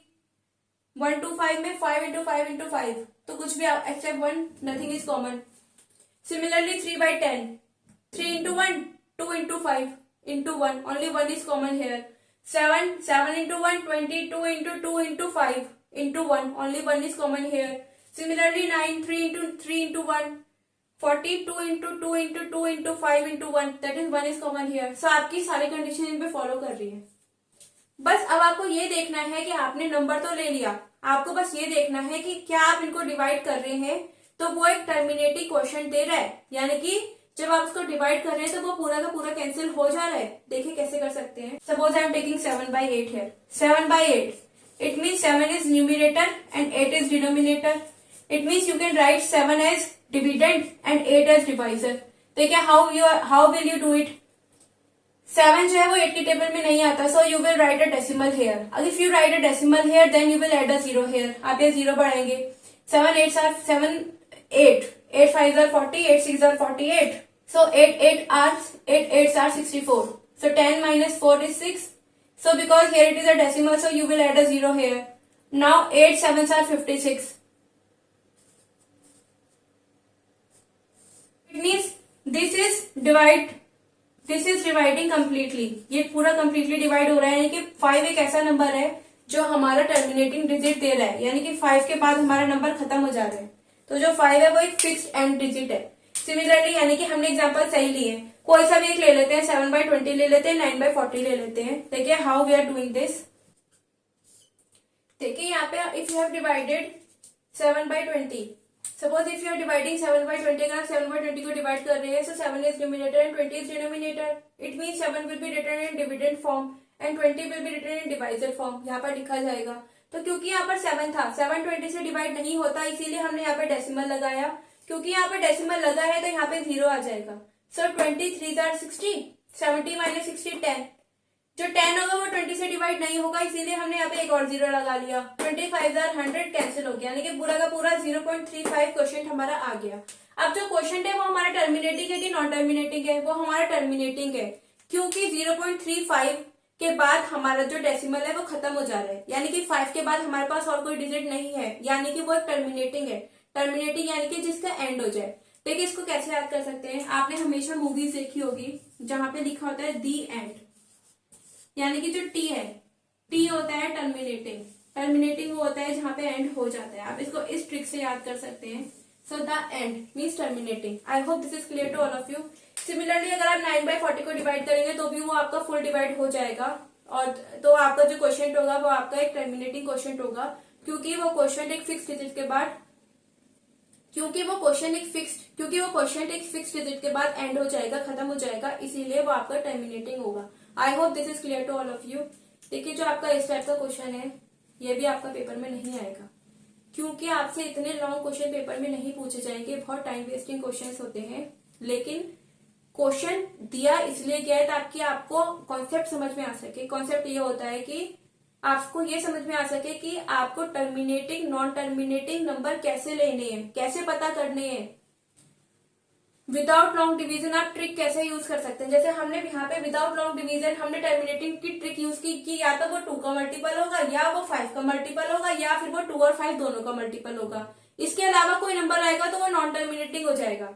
1 टू 5 में 5 इंटू 5 इंटू 5, तो कुछ भी except 1, nothing is common. Similarly 3/10, 3 into 1, 2 into 5 into 1, only 1 is common here. 7 into 1, 20, 2 into 2 into 5 into 1, only 1 is common here. Similarly 9, 3 into 1, 40, 2 into 2 into 2 into 5 into 1, that is 1 is common here. So आपकी सारी condition in पे follow कर रही है। बस अब आपको ये देखना है कि आपने नंबर तो ले लिया, आपको बस ये देखना है कि क्या आप इनको डिवाइड कर रहे हैं तो वो एक टर्मिनेटिंग क्वेश्चन दे रहा है, यानी कि जब आप उसको डिवाइड कर रहे हैं तो वो पूरा का पूरा कैंसिल हो जा रहा है। देखिए कैसे कर सकते हैं। Suppose I am taking 7/8 here. 7/8 it mean 7 is numerator and 8 is denominator. It means you can write 7 as dividend and 8 as divisor. देखिए how will you do it. 7 जो है वो 8 की टेबल में नहीं आता, so you will write a decimal here. If you write a decimal here then you will add a 0 here. आप ये 0 बढ़ाएंगे। 7 8 8 5s are 40, 8 6s are 48. So 8 8s are 64. So 10 minus 4 is 6. So because here it is a decimal, so you will add a 0 here. Now 8 7s are 56. It means this is dividing completely. ये पूरा completely divide हो रहा है, यानी कि 5 एक ऐसा number है जो हमारा टर्मिनेटिंग डिजिट दे रहा है, यानी कि 5 के बाद हमारा नंबर खत्म हो जा रहा है। तो जो 5 है वो एक फिक्स्ड एंड डिजिट है। सिमिलरली यानी कि हमने एग्जांपल सही लिए, कोई सा भी एक ले लेते हैं, 7/20 ले लेते हैं, 9/40 ले लेते हैं। देखिए how we are doing this. देखिए यहाँ पे if you have divided 7/20, suppose if you are dividing 7/20, अगर आप 7/20 को डिवाइड कर रहे हैं, so 7 is numerator and 20 is denominator. It mean 7 will be written in dividend form and 20 will be written in divisor form. यहाँ पर लिखा जाएगा। तो क्योंकि यहाँ पर 7 था, 7 20 से डिवाइड नहीं होता, इसीलिए हमने यहाँ पे डेसिमल लगाया। क्योंकि यहाँ पे डेसिमल लगा है तो यहाँ पे 0 आ जाएगा। सो 23 are 60, 70 minus 60 10, जो 10 होगा वो 20 से डिवाइड नहीं होगा, इसीलिए हमने यहाँ पे एक और 0 लगा लिया। 25,100 कैंसिल हो गया, यानी कि पूरा का पूरा 0.35 क्वेश्चन हमारा आ गया। अब जो क्वेश्चन है वो हमारा टर्मिनेटिंग है कि नॉन टर्मिनेटिंग है? वो हमारा टर्मिनेटिंग है, क्योंकि 0.35 के बाद हमारा जो डेसिमल है वो खत्म हो जा रहा है, यानी कि 5 के बाद हमारे पास और कोई डिजिट नहीं है, यानी कि वो एक टर्मिनेटिंग है। टर्मिनेटिंग यानी कि जिसका एंड हो जाए। देखिए इसको कैसे याद कर सकते हैं, आपने हमेशा मूवीज देखी होगी जहां पे लिखा होता है दी एंड, यानी कि जो टी है, टी होता है टर्मिनेटिंग। टर्मिनेटिंग वो होता है जहां पे एंड हो जाता है। आप इसको इस ट्रिक से याद कर सकते हैं। So the end means terminating. I hope this is clear to all of you. Similarly अगर आप 9/40 को डिवाइड करेंगे तो भी वो आपका फुल डिवाइड हो जाएगा, और तो आपका जो क्वेश्चन होगा वो आपका एक टर्मिनेटिंग क्वेश्चन होगा, क्योंकि वो क्वेश्चन एक फिक्स डिजिट के बाद क्योंकि वो क्वेश्चन एक फिक्स डिजिट के बाद एंड हो जाएगा, खत्म हो जाएगा, इसीलिए वो आपका टर्मिनेटिंग होगा। I hope this is clear to all of you. देखिए जो आपका इस टाइप का क्वेश्चन है ये भी आपका पेपर में नहीं आएगा, क्योंकि आपसे इतने लॉन्ग क्वेश्चन पेपर में नहीं पूछे जाएंगे, बहुत टाइम वेस्टिंग क्वेश्चन होते हैं। लेकिन क्वेश्चन दिया इसलिए गया है ताकि आपको कॉन्सेप्ट समझ में आ सके। कॉन्सेप्ट ये होता है कि आपको ये समझ में आ सके कि आपको टर्मिनेटिंग नॉन टर्मिनेटिंग नंबर कैसे लेने हैं, कैसे पता करने हैं। विदाउट लॉन्ग डिवीजन आप ट्रिक कैसे यूज कर सकते हैं। जैसे हमने यहाँ पे विदाउट लॉन्ग डिवीजन हमने टर्मिनेटिंग की ट्रिक यूज की कि या तो वो 2 का मल्टीपल होगा, या वो 5 का मल्टीपल होगा, या फिर वो 2 और 5 दोनों का मल्टीपल होगा। इसके अलावा कोई नंबर आएगा तो वो नॉन टर्मिनेटिंग हो जाएगा।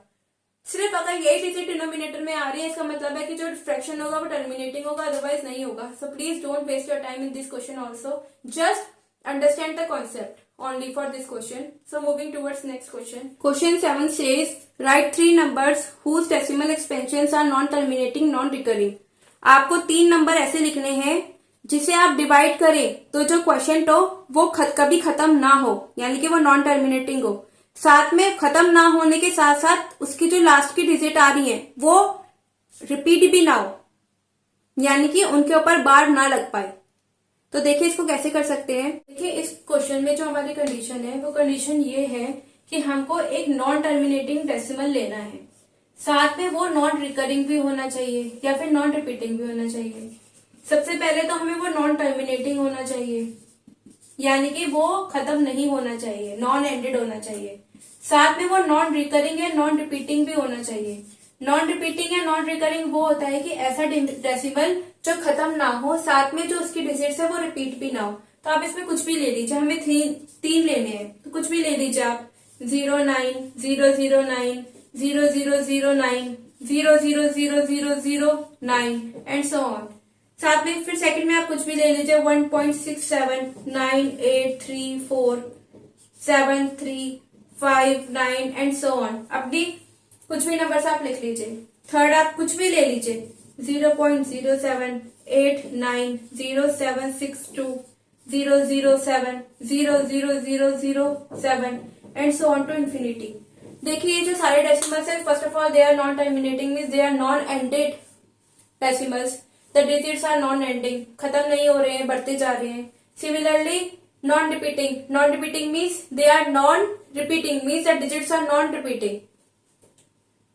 सिर्फ अगर यही डिजिट डिनोमिनेटर में आ रही है, इसका मतलब है कि जो फ्रैक्शन होगा वो टर्मिनेटिंग होगा, अदरवाइज नहीं होगा। So please don't waste your time in this question also, just understand the concept only for this question. So moving towards next question. Question 7 says write 3 numbers whose decimal expansions are non-terminating, non-recurring. आपको 3 number ऐसे लिखने हैं जिसे आप divide करें तो जो question हो वो कभी खत्म ना हो, यानी कि वो नॉन टर्मिनेटिंग हो। साथ में खत्म ना होने के साथ साथ उसकी जो लास्ट की डिजिट आ रही है वो रिपीट भी ना हो, यानी कि उनके ऊपर बार ना लग पाए। तो देखिए इसको कैसे कर सकते हैं। देखिए इस क्वेश्चन में जो हमारी कंडीशन है वो कंडीशन ये है कि हमको एक नॉन टर्मिनेटिंग डेसिमल लेना है, साथ में वो नॉन रिकरिंग भी होना चाहिए या फिर नॉन रिपीटिंग भी होना चाहिए। सबसे पहले तो हमें वो नॉन टर्मिनेटिंग होना चाहिए, यानी कि वो खत्म नहीं होना चाहिए, नॉन एंडेड होना चाहिए। साथ में वो नॉन रिकरिंग या नॉन रिपीटिंग भी होना चाहिए। नॉन रिपीटिंग या नॉन रिकरिंग वो होता है कि ऐसा डेसिमल जो खत्म ना हो, साथ में जो उसकी डिजिट्स है वो रिपीट भी ना हो। तो आप इसमें कुछ भी ले लीजिए, हमें 3 लेने हैं तो कुछ भी ले लीजिए आप। 09, 009, 0009, 0000009 एंड सो ऑन। साथ में फिर सेकंड में आप कुछ भी ले लीजिए 1.67, 9, 8, 3, 4, 7, 3, 5, 9 एंड सो ऑन। अपनी कुछ भी नंबर से आप लिख लीजिए। थर्ड आप कुछ भी ले लीजिए 0.07, 8, 9, 0762, 007, 00007 and so on to infinity. देखिए ये जो सारे डेसिमल्स है, first of all they are non terminating means they are non ended decimals. The digits are non ending, खत्म नहीं हो रहे हैं, बढ़ते जा रहे हैं। Similarly non repeating means they are non repeating means the digits are non repeating.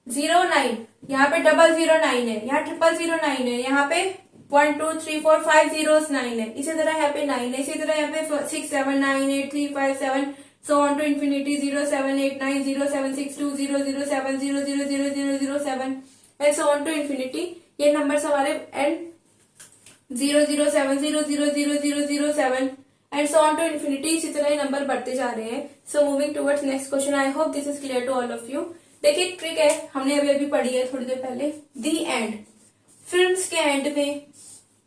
09 यहाँ पे 009 है, यहाँ 0009 है, यहाँ पे 1 2 3 4 5 zeros 9 है, इसी तरह यहाँ पे 9 है, इसी तरह यहाँ पे 6 7 9 8 3 5 7 so on to infinity 0 7 8 9 0 7 6 2 0 0 7 0 0 0 0 0 7 and so on to infinity। ये नंबर हमारे and 0 0 7 0 0 0 0 0 7 and so on to infinity, इसी तरह ये नंबर बढ़ते जा रहे हैं। So moving towards next question, I hope this is clear to all of you। देखिए ट्रिक है, हमने अभी पढ़ी है थोड़ी देर पहले। दी एंड, फिल्म्स के एंड में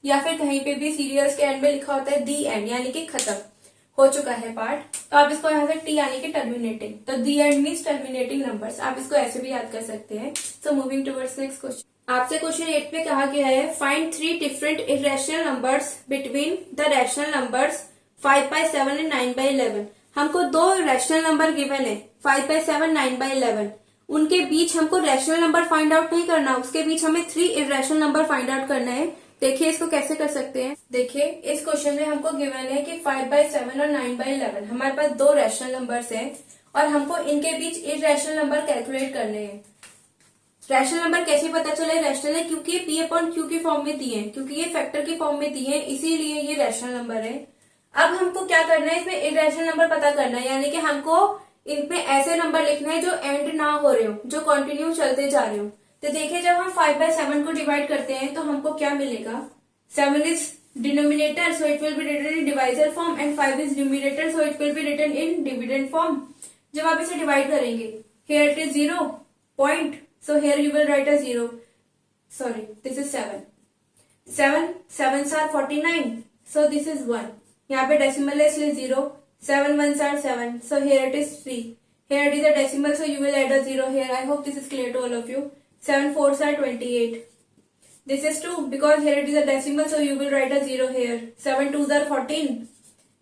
या फिर कहीं पे भी सीरियल्स के एंड में लिखा होता है दी एंड, यानी कि खत्म हो चुका है पार्ट। तो आप इसको यहाँ से टी यानी कि टर्मिनेटिंग, तो दी एंड मीन्स टर्मिनेटिंग नंबर्स। आप इसको ऐसे भी याद कर सकते हैं। सो मूविंग टुवर्ड्स नेक्स्ट क्वेश्चन। आपसे क्वेश्चन 8 में कहा गया है find 3 different irrational numbers between the rational numbers 5/7 and 9/11। हमको 2 रैशनल नंबर गिवन है 5/7, 9/11। उनके बीच हमको रैशनल नंबर फाइंड आउट नहीं करना, उसके बीच हमें 3 इरेशनल नंबर फाइंड आउट करना है। देखिए इसको कैसे कर सकते हैं। देखिए इस क्वेश्चन में हमको गिवन है कि 5/7 और 9/11 हमारे पास 2 रैशनल नंबर्स हैं और हमको इनके बीच इरेशनल नंबर कैलकुलेट करने हैं। रैशनल नंबर कैसे पता चले रैशनल है, क्योंकि पी अपॉन क्यू की फॉर्म में दिए हैं, क्योंकि ये फैक्टर की फॉर्म में दिए हैं, इसीलिए ये रैशनल नंबर है। अब हमको क्या करना है, इसमें इरेशनल नंबर पता करना है, यानी कि हमको इनमें ऐसे नंबर लिखना है जो एंड ना हो रहे हो, जो कंटिन्यू चलते जा रहे हो। तो देखिए जब हम 5/7 को डिवाइड करते हैं तो हमको क्या मिलेगा, 7 is denominator so it will be written in divisor form and 5 is numerator so it will be written in dividend form. जब आप इसे डिवाइड करेंगे, here it is 0 point, so here you will write a 0, sorry this is 7 7s are 49, so this is 1। यहाँ पे decimal है इसलिए 0, 7 1s are 7, so here it is 3, here it is a decimal so you will add a 0 here। I hope this is clear to all of you। 7 4s are 28, this is 2 because here it is a decimal so you will write a 0 here। 7 2s are 14,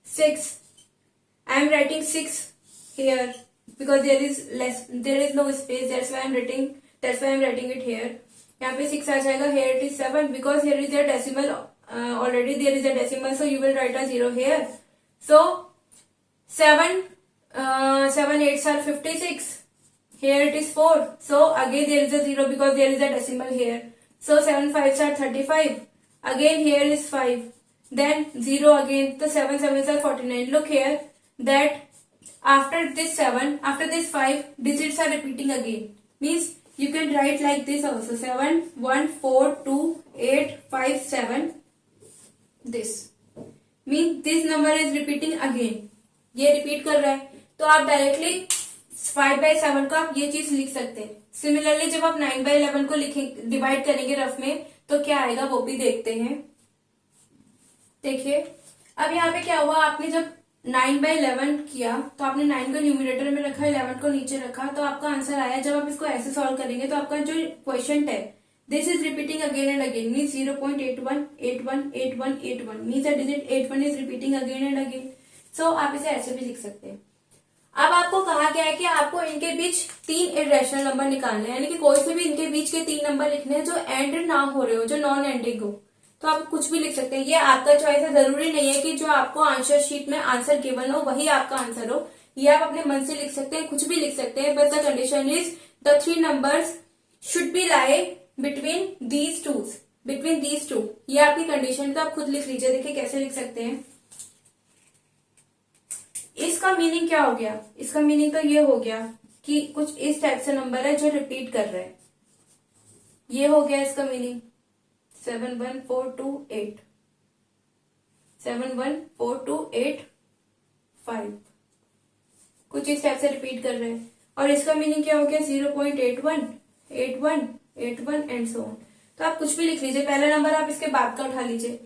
6, I am writing 6 here because there is no space, that's why I am writing it here। यहाँ पे 6 आ जाएगा, here it is 7 because here is a decimal, already there is a decimal so you will write a 0 here। So 7 8s are 56, here it is 4 so again there is a 0 because there is a decimal here, so 7 5s are 35, again here is 5, then 0 again, so 7 7s are 49। Look here that after this 7, after this 5, digits are repeating again, means you can write like this also, 7 1 4 2 8 5 7, this means this number is repeating again, ये repeat कर रहा है, तो आप directly 5/7 को आप ये चीज लिख सकते हैं। सिमिलरली जब आप 9/11 को लिखें डिवाइड करेंगे रफ में तो क्या आएगा वो भी देखते हैं। देखिए अब यहाँ पे क्या हुआ, आपने जब 9/11 किया तो आपने 9 को न्यूमरेटर में रखा, 11 को नीचे रखा, तो आपका आंसर आया। जब आप इसको ऐसे सॉल्व करेंगे तो आपका जो क्वेश्चन है this is repeating again and again, means 0.81 81 81 81 means the digit 81 is repeating again and again. So आप इसे ऐसे भी लिख सकते हैं। अब आपको कहा गया है कि आपको इनके बीच 3 इरेशनल नंबर निकालने हैं, यानी कि कोई से भी इनके बीच के 3 नंबर लिखने हैं जो एंड ना हो रहे हो, जो नॉन एंडिंग हो। तो आप कुछ भी लिख सकते हैं, ये आपका चॉइस है, जरूरी नहीं है कि जो आपको आंसर शीट में आंसर गिवन हो वही आपका आंसर हो, ये आप अपने मन से लिख सकते हैं, कुछ भी लिख सकते हैं, but the condition is the 3 numbers should be lie between these two, ये आपकी कंडीशन, तो आप खुद लिख लीजिए। देखिए कैसे लिख सकते हैं। इसका मीनिंग क्या हो गया, इसका मीनिंग तो ये हो गया कि कुछ इस टाइप से नंबर है जो रिपीट कर रहे हैं, ये हो गया इसका मीनिंग। 7 1 4 2 8 7 1 4 2 8 5 कुछ इस टाइप से रिपीट कर रहे हैं। और इसका मीनिंग क्या हो गया, 0.81 81 81 एंड सो ऑन। तो आप कुछ भी लिख लीजिए, पहला नंबर आप इसके बाद का उठा लीजिए,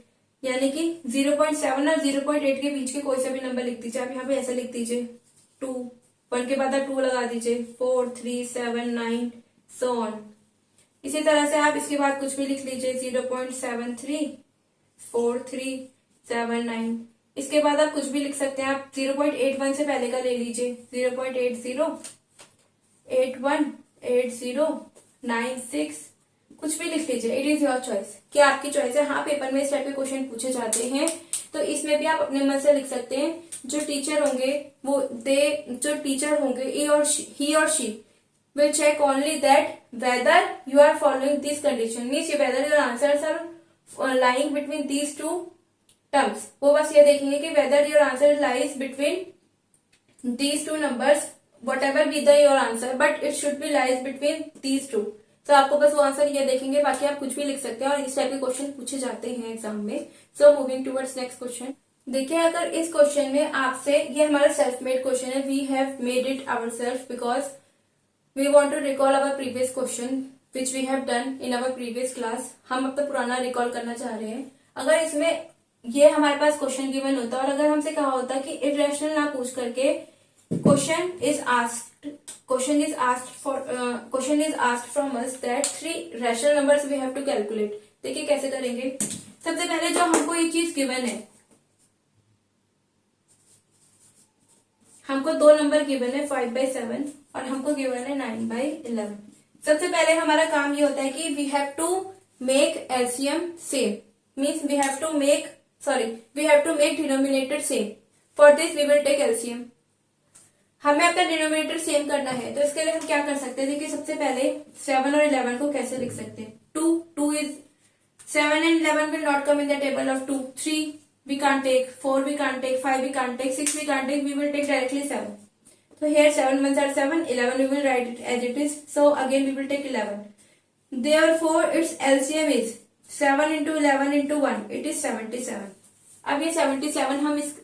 यानी कि 0.7 और 0.8 के बीच के कोई सा भी नंबर लिख दीजिए। आप यहाँ पे ऐसा लिख दीजिए 2, 1 के बाद आप 2 लगा दीजिए, 4 3 7 9 सो ऑन। इसी तरह से आप इसके बाद कुछ भी लिख लीजिए, 0.73 4 3 7 9। इसके बाद आप कुछ भी लिख सकते हैं, आप 0.81 से पहले का ले लीजिए, 0.80 81 80 96 कुछ भी लिख लीजिए। इट इज योर चॉइस, कि आपकी चॉइस है। हाँ पेपर में इस टाइप के क्वेश्चन पूछे जाते हैं तो इसमें भी आप अपने मन से लिख सकते हैं। जो टीचर होंगे ही और she will check only that whether you are following this condition, means whether your answers are lying between these two terms। वो बस ये देखेंगे कि whether your answer lies between these two numbers, whatever be the your answer, but it should be lies between these two। तो आपको बस वो answer ये देखेंगे, बाकी आप कुछ भी लिख सकते हैं और इस टाइप के क्वेश्चन पूछे जाते हैं एग्जाम में। So moving towards next question. देखिए अगर इस क्वेश्चन में आपसे, ये हमारा सेल्फ मेड क्वेश्चन है, we have made it our self because we want to recall our previous question which we have done in our previous class। हम अपना पुराना रिकॉल करना चाह रहे हैं। अगर इसमें ये हमारे पास क्वेश्चन गिवन होता और अगर हमसे कहा होता कि इरेशनल ना पूछ करके question is asked from us that 3 rational numbers we have to calculate. देखिए कैसे करेंगे। सबसे पहले जो हमको ये चीज गिवन है, हमको 2 नंबर गिवन है 5/7 और हमको गिवन है 9/11। सबसे पहले हमारा काम ये होता है कि we have to make LCM same, means we have to make denominator same. For this we will take LCM. हमें अपना डिनोमिनेटर सेम करना है, तो इसके लिए हम क्या कर सकते हैं? देखिए सबसे पहले 7 और 11 को कैसे लिख सकते हैं? 2 is 7 and 11 will not come in the table of 2. 3 we can't take, 4 we can't take, 5 we can't take, 6 we can't take, we will take directly 7. So here 7 ones are 7, 11 we will write it as it is. So again we will take 11. Therefore its LCM is 7 into 11 into 1. It is 77. अब ये 77 हम इस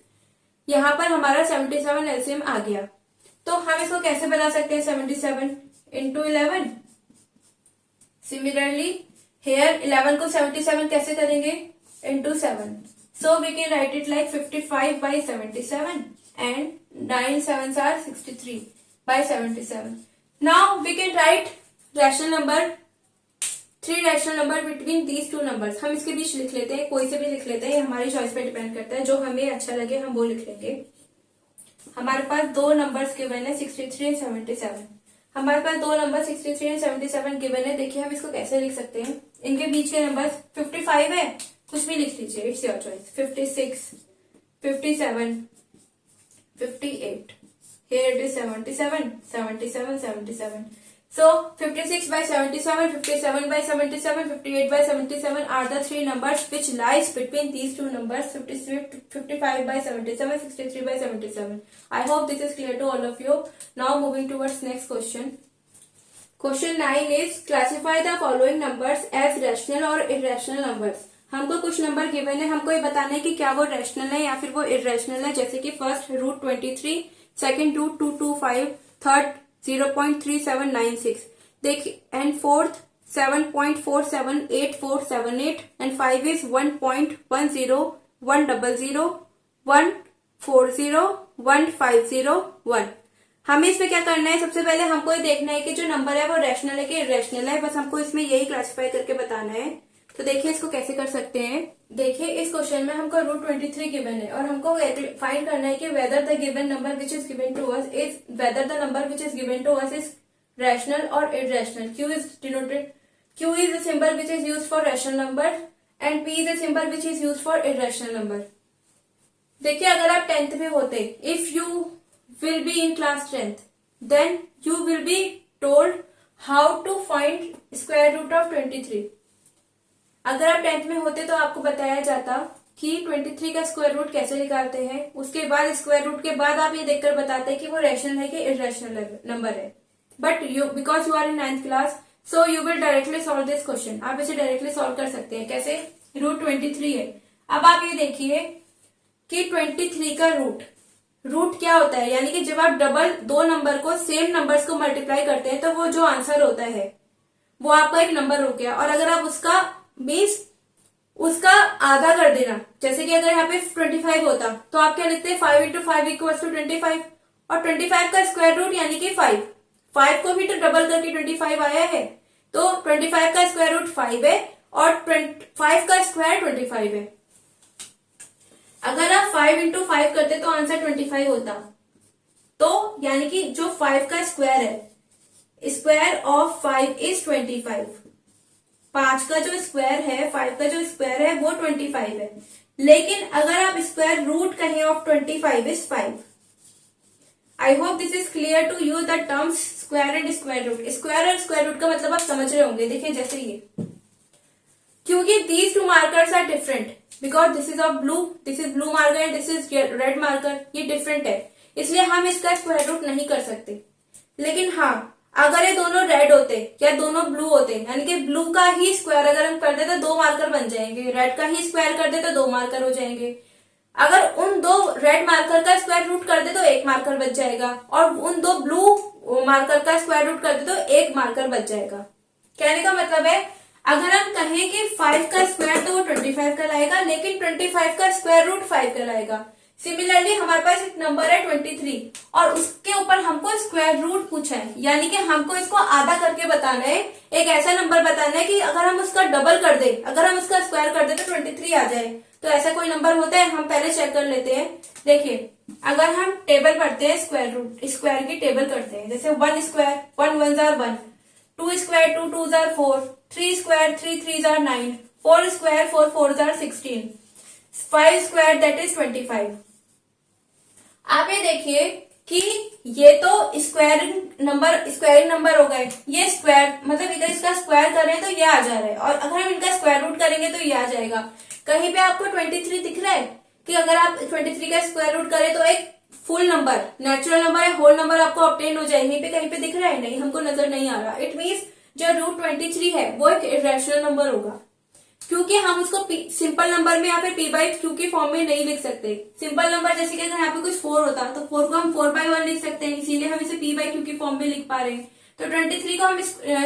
यहाँ पर हमारा 77 LCM आ गया, तो हम इसको कैसे बना सकते हैं? 77 into 11. Similarly here 11 को 77 कैसे करेंगे? Into 7. So we can write it like 55 by 77 and 9 sevens are 63 by 77. Now we can write rational number, 3 rational number between these two numbers. हम इसके बीच लिख लेते हैं, कोई से भी लिख लेते हैं, हमारी चॉइस पे डिपेंड करता है, जो हमें अच्छा लगे हम वो लिख लेंगे। हमारे पास दो नंबर्स गिवन है 63 और 77। हमारे पास दो नंबर 63 और 77 गिवन है। देखिए हम इसको कैसे लिख सकते हैं? इनके बीच के नंबर्स 55 है, कुछ भी लिख लीजिए, it's your choice. 56, 57, 58, here it is 77, 77, 77. So 56 by 77, 57 by 77, 58 by 77 are the three numbers which lies between these two numbers, 55 by 77, 63 by 77. I hope this is clear to all of you. Now moving towards next question. Question 9 is classify the following numbers as rational or irrational numbers. हमको कुछ number given है, हमको ये बताना है कि क्या वो रैशनल है या फिर वो इरेशनल है। जैसे कि फर्स्ट √23, सेकंड √225, थर्ड 0.3796, देखिए, एंड फोर्थ 7.478478 एंड 5 इज 1.10, 100, 140, 150, 150, 1। हमें इसमें क्या करना है? सबसे पहले हमको ये देखना है कि जो नंबर है वो रैशनल है कि इरेशनल है, बस हमको इसमें यही क्लासिफाई करके बताना है। तो देखिए इसको कैसे कर सकते हैं। देखिए इस क्वेश्चन में हमको √23 गिवन है और हमको फाइंड करना है कि whether the given number which is given to us is whether the number which is given to us is rational और irrational. Q is a symbol which is used for rational number and P is a symbol which is used for irrational number. देखिए अगर आप 10th में होते, if you will be in class 10th, then you will be told how to find square root of 23. अगर आप 10th में होते तो आपको बताया जाता कि 23 का स्क्वायर रूट कैसे निकालते हैं। उसके बाद स्क्वायर रूट के बाद आप ये देखकर बताते हैं कि वो रैशनल है कि इरेशनल नंबर है। But you because you are in 9th class, so you will directly solve this question. आप इसे डायरेक्टली सॉल्व कर सकते हैं। कैसे? √23 है। अब आप ये देखिए कि 23 का रूट क्या होता है, यानी कि जब आप डबल दो नंबर को सेम नंबर्स को मल्टीप्लाई करते हैं तो वो जो आंसर होता है वो आपका एक नंबर हो गया। और अगर आप उसका मीन्स उसका आधा कर देना, जैसे कि अगर यहाँ पे 25 होता तो आप क्या लिखते हैं? 5 into 5 इक्वल्स टू 25 और 25 का स्क्वायर रूट यानी कि 5 को भी तो डबल करके 25 आया है, तो 25 का स्क्वायर रूट 5 है और 5 का स्क्वायर 25 है। अगर आप 5 into 5 करते तो आंसर 25 होता, तो यानी कि जो 5 का स्क्वायर है, स्क्वायर ऑफ 5 इज 25। 5 का जो स्क्वायर है, 5 का जो स्क्वायर है वो 25 है। लेकिन अगर आप स्क्वायर रूट कहें of 25 is 5। I hope this is clear to you the terms square and square root. Square और स्क्वायर रूट का मतलब आप समझ रहे होंगे। देखिए जैसे ये, क्योंकि these two markers are different because this is of blue, this is blue marker and this is red marker, ये डिफरेंट है, इसलिए हम इसका स्क्वायर रूट नहीं कर सकते। लेकिन हाँ, अगर ये दोनों रेड होते या दोनों ब्लू होते, यानी कि ब्लू का ही स्क्वायर अगर हम कर दे तो 2 मार्कर बन जाएंगे, रेड का ही स्क्वायर कर दे तो 2 मार्कर हो जाएंगे। अगर उन 2 रेड मार्कर का स्क्वायर रूट कर दे तो 1 मार्कर बच जाएगा और उन 2 ब्लू मार्कर का स्क्वायर रूट कर दे तो 1 मार्कर बच जाएगा। कहने का मतलब है अगर हम कहें कि 5 का स्क्वायर तो वो 25 कहलाएगा, लेकिन 25 का स्क्वायर रूट 5 कहलाएगा। सिमिलरली हमारे पास एक नंबर है 23 और उसके ऊपर हमको स्क्वायर रूट पूछा है, यानी कि हमको इसको आधा करके बताना है। एक ऐसा नंबर बताना है कि अगर हम उसका डबल कर दे, अगर हम उसका स्क्वायर कर दे तो 23 आ जाए। तो ऐसा कोई नंबर होता है? हम पहले चेक कर लेते हैं। देखिए अगर हम टेबल पढ़ते हैं, स्क्वायर रूट स्क्वायर की टेबल करते हैं, जैसे 1 square 1 1s are 1, 2 square 2 2s are 4, 3 square 3 3s are 9, 4 square 4 4s are 16, 5 square that is 25। आप ये देखिए कि ये तो स्क्वायरिंग नंबर हो गए, ये स्क्वायर मतलब इधर इसका स्क्वायर कर रहे हैं तो ये आ जा रहा है, और अगर हम इनका स्क्वायर रूट करेंगे तो ये आ जाएगा। कहीं पे आपको 23 दिख रहा है कि अगर आप 23 का स्क्वायर रूट करें तो एक फुल नंबर, नेचुरल नंबर या होल नंबर आपको ऑब्टेन हो जाए, यहीं पे कहीं पे दिख रहा है? नहीं, हमको नजर नहीं आ रहा। इट मीन्स जो रूट 23 है वो एक इरेशनल नंबर होगा, क्योंकि हम उसको सिंपल नंबर में या फिर पी बाई क्यू की फॉर्म में नहीं लिख सकते। सिंपल नंबर जैसे कि अगर यहाँ पे कुछ 4 होता तो 4 को हम 4/1 लिख सकते हैं, इसीलिए हम इसे पी बाई क्यू की फॉर्म में लिख पा रहे हैं। तो 23 को हम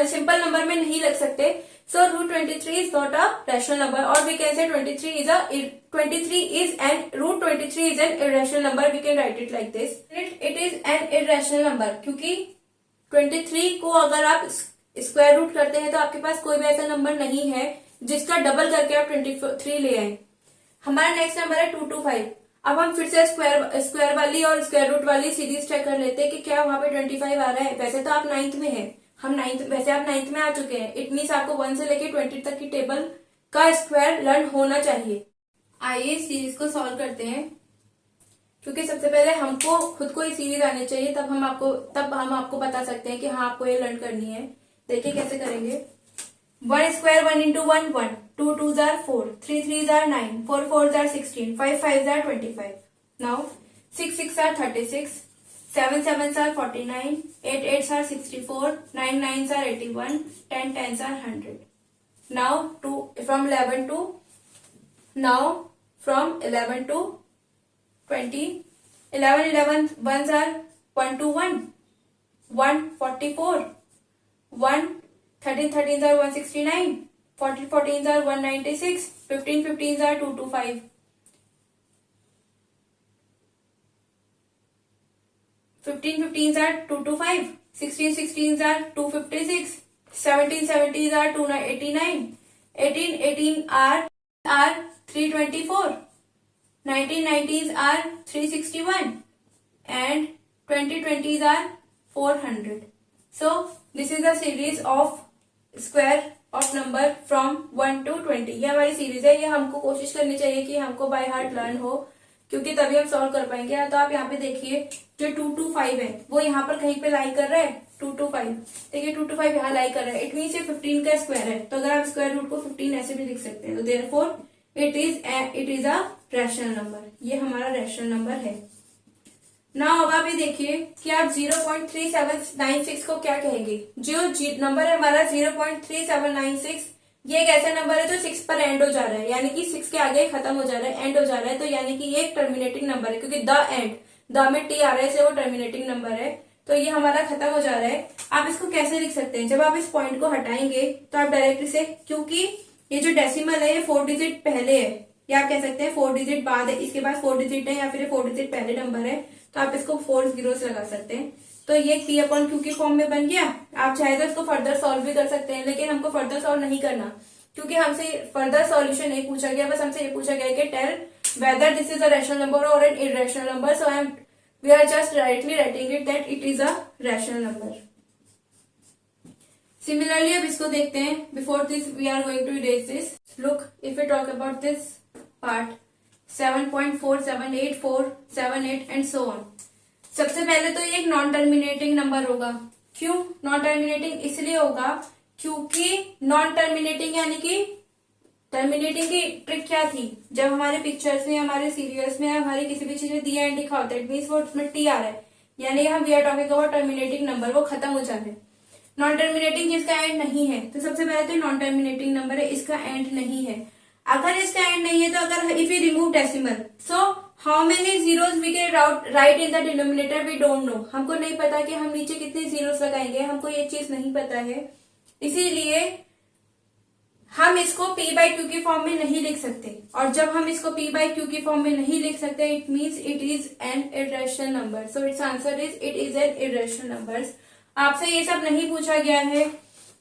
सिंपल नंबर में नहीं लिख सकते। So root 23 is not a rational number, और we can say 23 is an irrational number. We can write it like this, it is an irrational number, क्योंकि 23 को अगर आप स्क्वायर रूट करते हैं तो आपके पास कोई भी ऐसा नंबर नहीं है जिसका डबल करके आप 23 ले आए। हमारा नेक्स्ट नंबर है 225। अब हम फिर से स्क्वायर वाली और स्क्वायर रूट वाली सीरीज चेक कर लेते हैं कि क्या वहां पे 25 आ रहा है। वैसे तो आप 9th में हैं, वैसे आप 9th में आ चुके हैं। इट मीन्स आपको 1 से लेके 20 तक की टेबल का स्क्वायर लर्न होना चाहिए। आइए इस सीरीज को सॉल्व करते हैं, क्योंकि सबसे पहले हमको खुद को ये सीरीज आनी चाहिए, तब हम आपको बता सकते हैं कि हाँ आपको ये लर्न करनी है। देखिए कैसे करेंगे। 1 square 1 into 1 1, 2 2s are 4, 3 3s are 9, 4 4s are 16, 5 5s are 25. Now 6 6 are 36, 7 7s are 49, 8 8s are 64, 9 9s are 81, 10 10s are 100. Now from 11 to 20, 11 ones are 1 to 1, 144, 1 13 13s are 169, 14 14s are 196, 15 15s are 225, 15 15s are 225, 16 16s are 256, 17 17s are 289, 18 18 are 324, 19 19s are 361, and 20 20s are 400. So this is the series of square of number from 1 to 20। ये हमारी series है। ये हमको कोशिश करनी चाहिए कि हमको बाय हार्ट लर्न हो, क्योंकि तभी हम सॉल्व कर पाएंगे। तो आप यहाँ पे देखिए जो 2 to 5 है वो यहाँ पर कहीं पे लाई कर रहा है 2 to 5। देखिए 2 to 5 यहाँ लाई कर रहा है। इट मीन्स ये 15 का स्क्वायर है, तो अगर आप स्क्वायर रूट को 15 ऐसे भी लिख सकते हैं। तो therefore it is a rational number. ये हमारा रैशनल नंबर है ना। अब आप ये देखिए कि आप 0.3796 को क्या कहेंगे। जो नंबर है हमारा 0.3796, ये एक ऐसा नंबर है जो 6 पर एंड हो जा रहा है, यानी कि 6 के आगे खत्म हो जा रहा है, एंड हो जा रहा है। तो यानी कि ये एक टर्मिनेटिंग नंबर है, क्योंकि द में टी आ रहा है, इसलिए वो टर्मिनेटिंग नंबर है। तो ये हमारा खत्म हो जा रहा है। आप इसको कैसे लिख सकते हैं? जब आप इस पॉइंट को हटाएंगे तो आप डायरेक्टली से, क्योंकि ये जो डेसिमल है ये 4 डिजिट पहले है, या आप कह सकते हैं 4 डिजिट बाद है, इसके बाद 4 डिजिट है, या फिर 4 डिजिट पहले नंबर है, तो आप इसको 4 जीरोस लगा सकते हैं। तो ये P अपॉन Q की फॉर्म में बन गया। आप चाहे तो इसको फर्दर सॉल्व भी कर सकते हैं, लेकिन हमको फर्दर सॉल्व नहीं करना, क्योंकि हमसे फर्दर सॉल्यूशन नहीं पूछा गया। बस हमसे ये पूछा गया कि tell whether this is a rational number और an irrational number. So we are just directly writing it that it is a rational number. Similarly अब इसको देखते हैं। Before this we are going to erase this. Look, if you talk about this part 7.4784 78 and so on. सबसे पहले तो ये एक non terminating number होगा। क्यों नॉन टर्मिनेटिंग? इसलिए होगा क्योंकि नॉन टर्मिनेटिंग यानी कि टर्मिनेटिंग की ट्रिक क्या थी? जब हमारे पिक्चर्स में, हमारे सीरियल्स में, हमारी किसी भी चीज में दी एंड लिखा होता है, इट मीन्स वो उसमें टी आ रहा है, यानी हम we are talking about terminating number, वो खत्म हो जा रहा है। नॉन टर्मिनेटिंग जिसका एंड नहीं है, तो सबसे पहले तो नॉन टर्मिनेटिंग नंबर है, इसका एंड नहीं है। अगर इसका एंड नहीं है तो अगर if you remove decimal, so how many zeros we can write in the denominator we don't know. हमको नहीं पता कि हम नीचे कितने जीरोस लगाएंगे, हमको ये चीज नहीं पता है, इसीलिए हम इसको P बाई Q की फॉर्म में नहीं लिख सकते। और जब हम इसको P बाई Q की फॉर्म में नहीं लिख सकते, it means it is an irrational number. So it's answer is it is an irrational number. आपसे ये सब नहीं पूछा गया है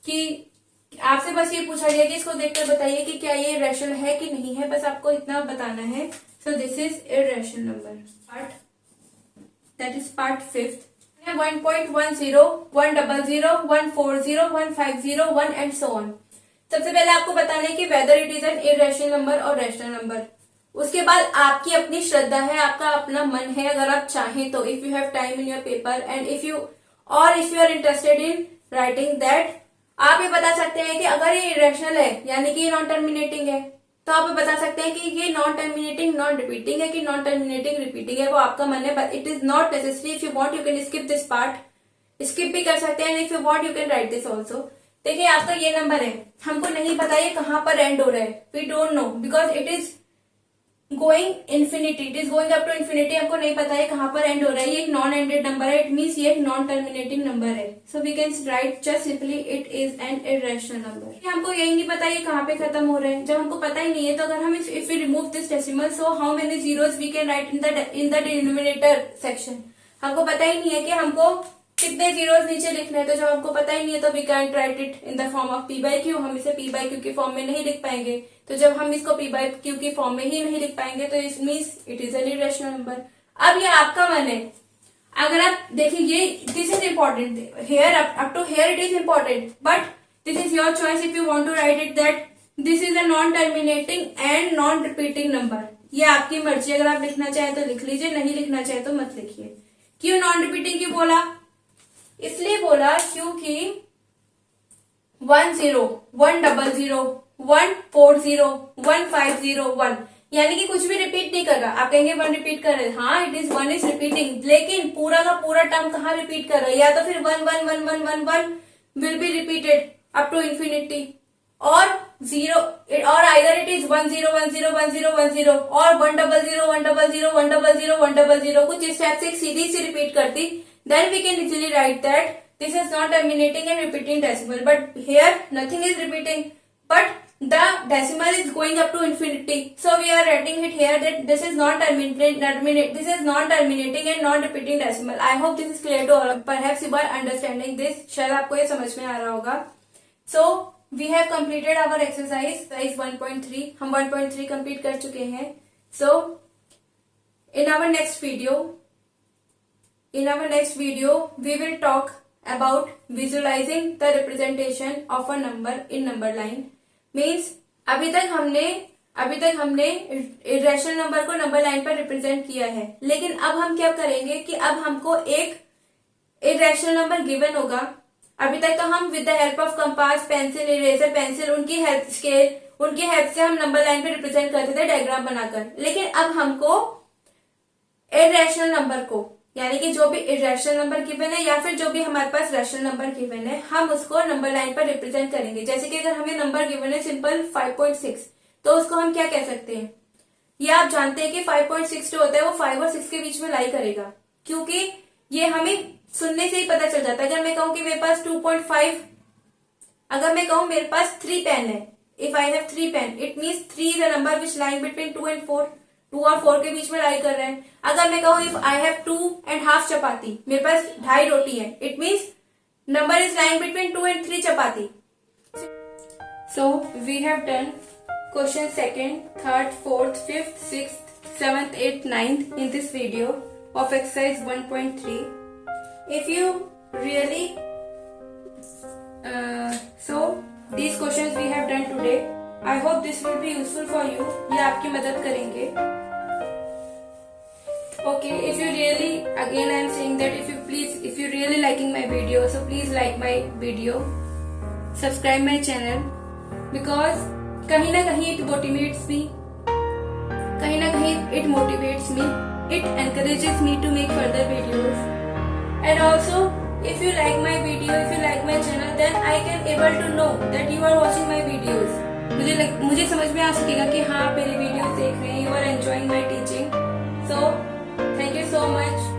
कि, आपसे बस ये पूछा गया कि इसको देखकर बताइए कि क्या ये रैशनल है कि नहीं है, बस आपको इतना बताना है। So this is irrational number part, that is part 5th। 1.10, 100, 140, 150, 1 and so on. सबसे पहले आपको बताना है कि whether it is an irrational number और रैशनल नंबर। उसके बाद आपकी अपनी श्रद्धा है, आपका अपना मन है, अगर आप चाहें तो, if you have time in your paper and if you are interested in writing that, आप ये बता सकते हैं कि अगर ये इरेशनल है यानी कि नॉन टर्मिनेटिंग है, तो आप बता सकते हैं कि ये नॉन टर्मिनेटिंग नॉन रिपीटिंग है कि नॉन टर्मिनेटिंग रिपीटिंग है, वो आपका मन है, but it is not necessary. If you want you can skip this part, skip भी कर सकते हैं, if you want you can write this also. देखिए आपका ये नंबर है, हमको नहीं पता ये कहां पर एंड हो रहा है, we don't know because it is going infinity, it is going up to infinity, हमको नहीं पता है कहां पर एंड हो रहा है, ये एक नॉन एंडेड नंबर है, इट मीन्स ये एक नॉन टर्मिनेटिंग नंबर है, so we can write just simply it is an irrational number. हमको यही नहीं पता ये कहां पे खत्म हो रहा है, जब हमको पता ही नहीं है तो अगर हम if we remove this decimal, so how many zeros we can write in the denominator section, हमको पता ही नहीं है कि हमको कितने जीरोस नीचे लिखने हैं, तो जब हमको पता ही नहीं है तो we can write it in the form of P by Q, हम इसे पी बाई क्यू की फॉर्म में नहीं लिख पाएंगे, तो जब हम इसको पी बाई क्यू की फॉर्म में ही नहीं लिख पाएंगे तो it means it is an irrational number. अब ये आपका मन है, अगर आप देखिए ये this is important here, up to here it is important, but this is your choice if you want to write it that this is a non terminating and non repeating number, ये आपकी मर्जी, अगर आप लिखना चाहें तो लिख लीजिए, नहीं लिखना चाहे तो मत लिखिए। क्यों नॉन रिपीटिंग क्यों बोला, इसलिए बोला क्योंकि 10 100 140 1501 यानी कि कुछ भी रिपीट नहीं कर रहा, आप कहेंगे 1 रिपीट कर रहे हैं, हाँ इट इज 1 इज रिपीटिंग, लेकिन पूरा का पूरा टर्म कहाँ रिपीट कर रहा है, या तो फिर 1 1 1 1 1 1 will be repeated up to infinity, और 0 और आइदर इट इज 10 10 10 10 और 100 100 100 100 कुछ इस टाइप से एक सीरीज से रिपीट करती, then we can easily write that this is not terminating and repeating decimal, but here nothing is repeating, but the decimal is going up to infinity, so we are writing it here that this is not this is non terminating and non repeating decimal. I hope this is clear to all, perhaps you are understanding this, शायद आपको ये समझ में आ रहा होगा। So we have completed our exercise 1.3, हम 1.3 complete कर चुके हैं। So in our next video we will talk about visualizing the representation of a number in number line, means अभी तक हमने इरेशनल नंबर को नंबर लाइन पर रिप्रेजेंट किया है, लेकिन अब हम क्या करेंगे कि अब हमको एक इरेशनल नंबर गिवन होगा, अभी तक तो हम with the help of compass pencil eraser pencil उनकी हेल्प से हम नंबर लाइन पे रिप्रेजेंट करते थे डायग्राम बनाकर, लेकिन अब हमको इरेशनल नंबर को, यानी कि जो भी इरेशनल नंबर गिवन है या फिर जो भी हमारे पास रैशनल नंबर गिवन है, हम उसको नंबर लाइन पर रिप्रेजेंट करेंगे। जैसे कि अगर हमें नंबर गिवन है सिंपल 5.6, तो उसको हम क्या कह सकते हैं, ये आप जानते हैं कि 5.6 जो होता है वो 5 और 6 के बीच में लाई करेगा, क्योंकि ये हमें सुनने से ही पता चल जाता है। अगर मैं कहूं कि मेरे पास 2.5, अगर मैं कहूं मेरे पास 3 पेन है, if I have 3 pen, it means 3 is a number which line between 2 and 4, 2 और 4 के बीच में लाई कर रहे हैं। अगर मैं कहूं इफ आई हैव 2.5 चपाती, मेरे पास 2.5 रोटी है, it means number is lying between 2 and 3 chapati. So we have done question 2nd, 3rd, 4th, 5th, 6th, 7th, 8th, 9th in this video of exercise 1.3. If you really so these questions we have done today. I hope this will be useful for you. ये आपकी मदद करेंगे। Okay, if you really, again I am saying that if you really liking my video, so please like my video, subscribe my channel, because कहीं ना कहीं it motivates me, it encourages me to make further videos, and also if you like my video, if you like my channel, then I can able to know that you are watching my videos. मुझे समझ में आ सकेगा कि हाँ आप मेरी video देख रहे हैं, you are enjoying my teaching. So thank you so much.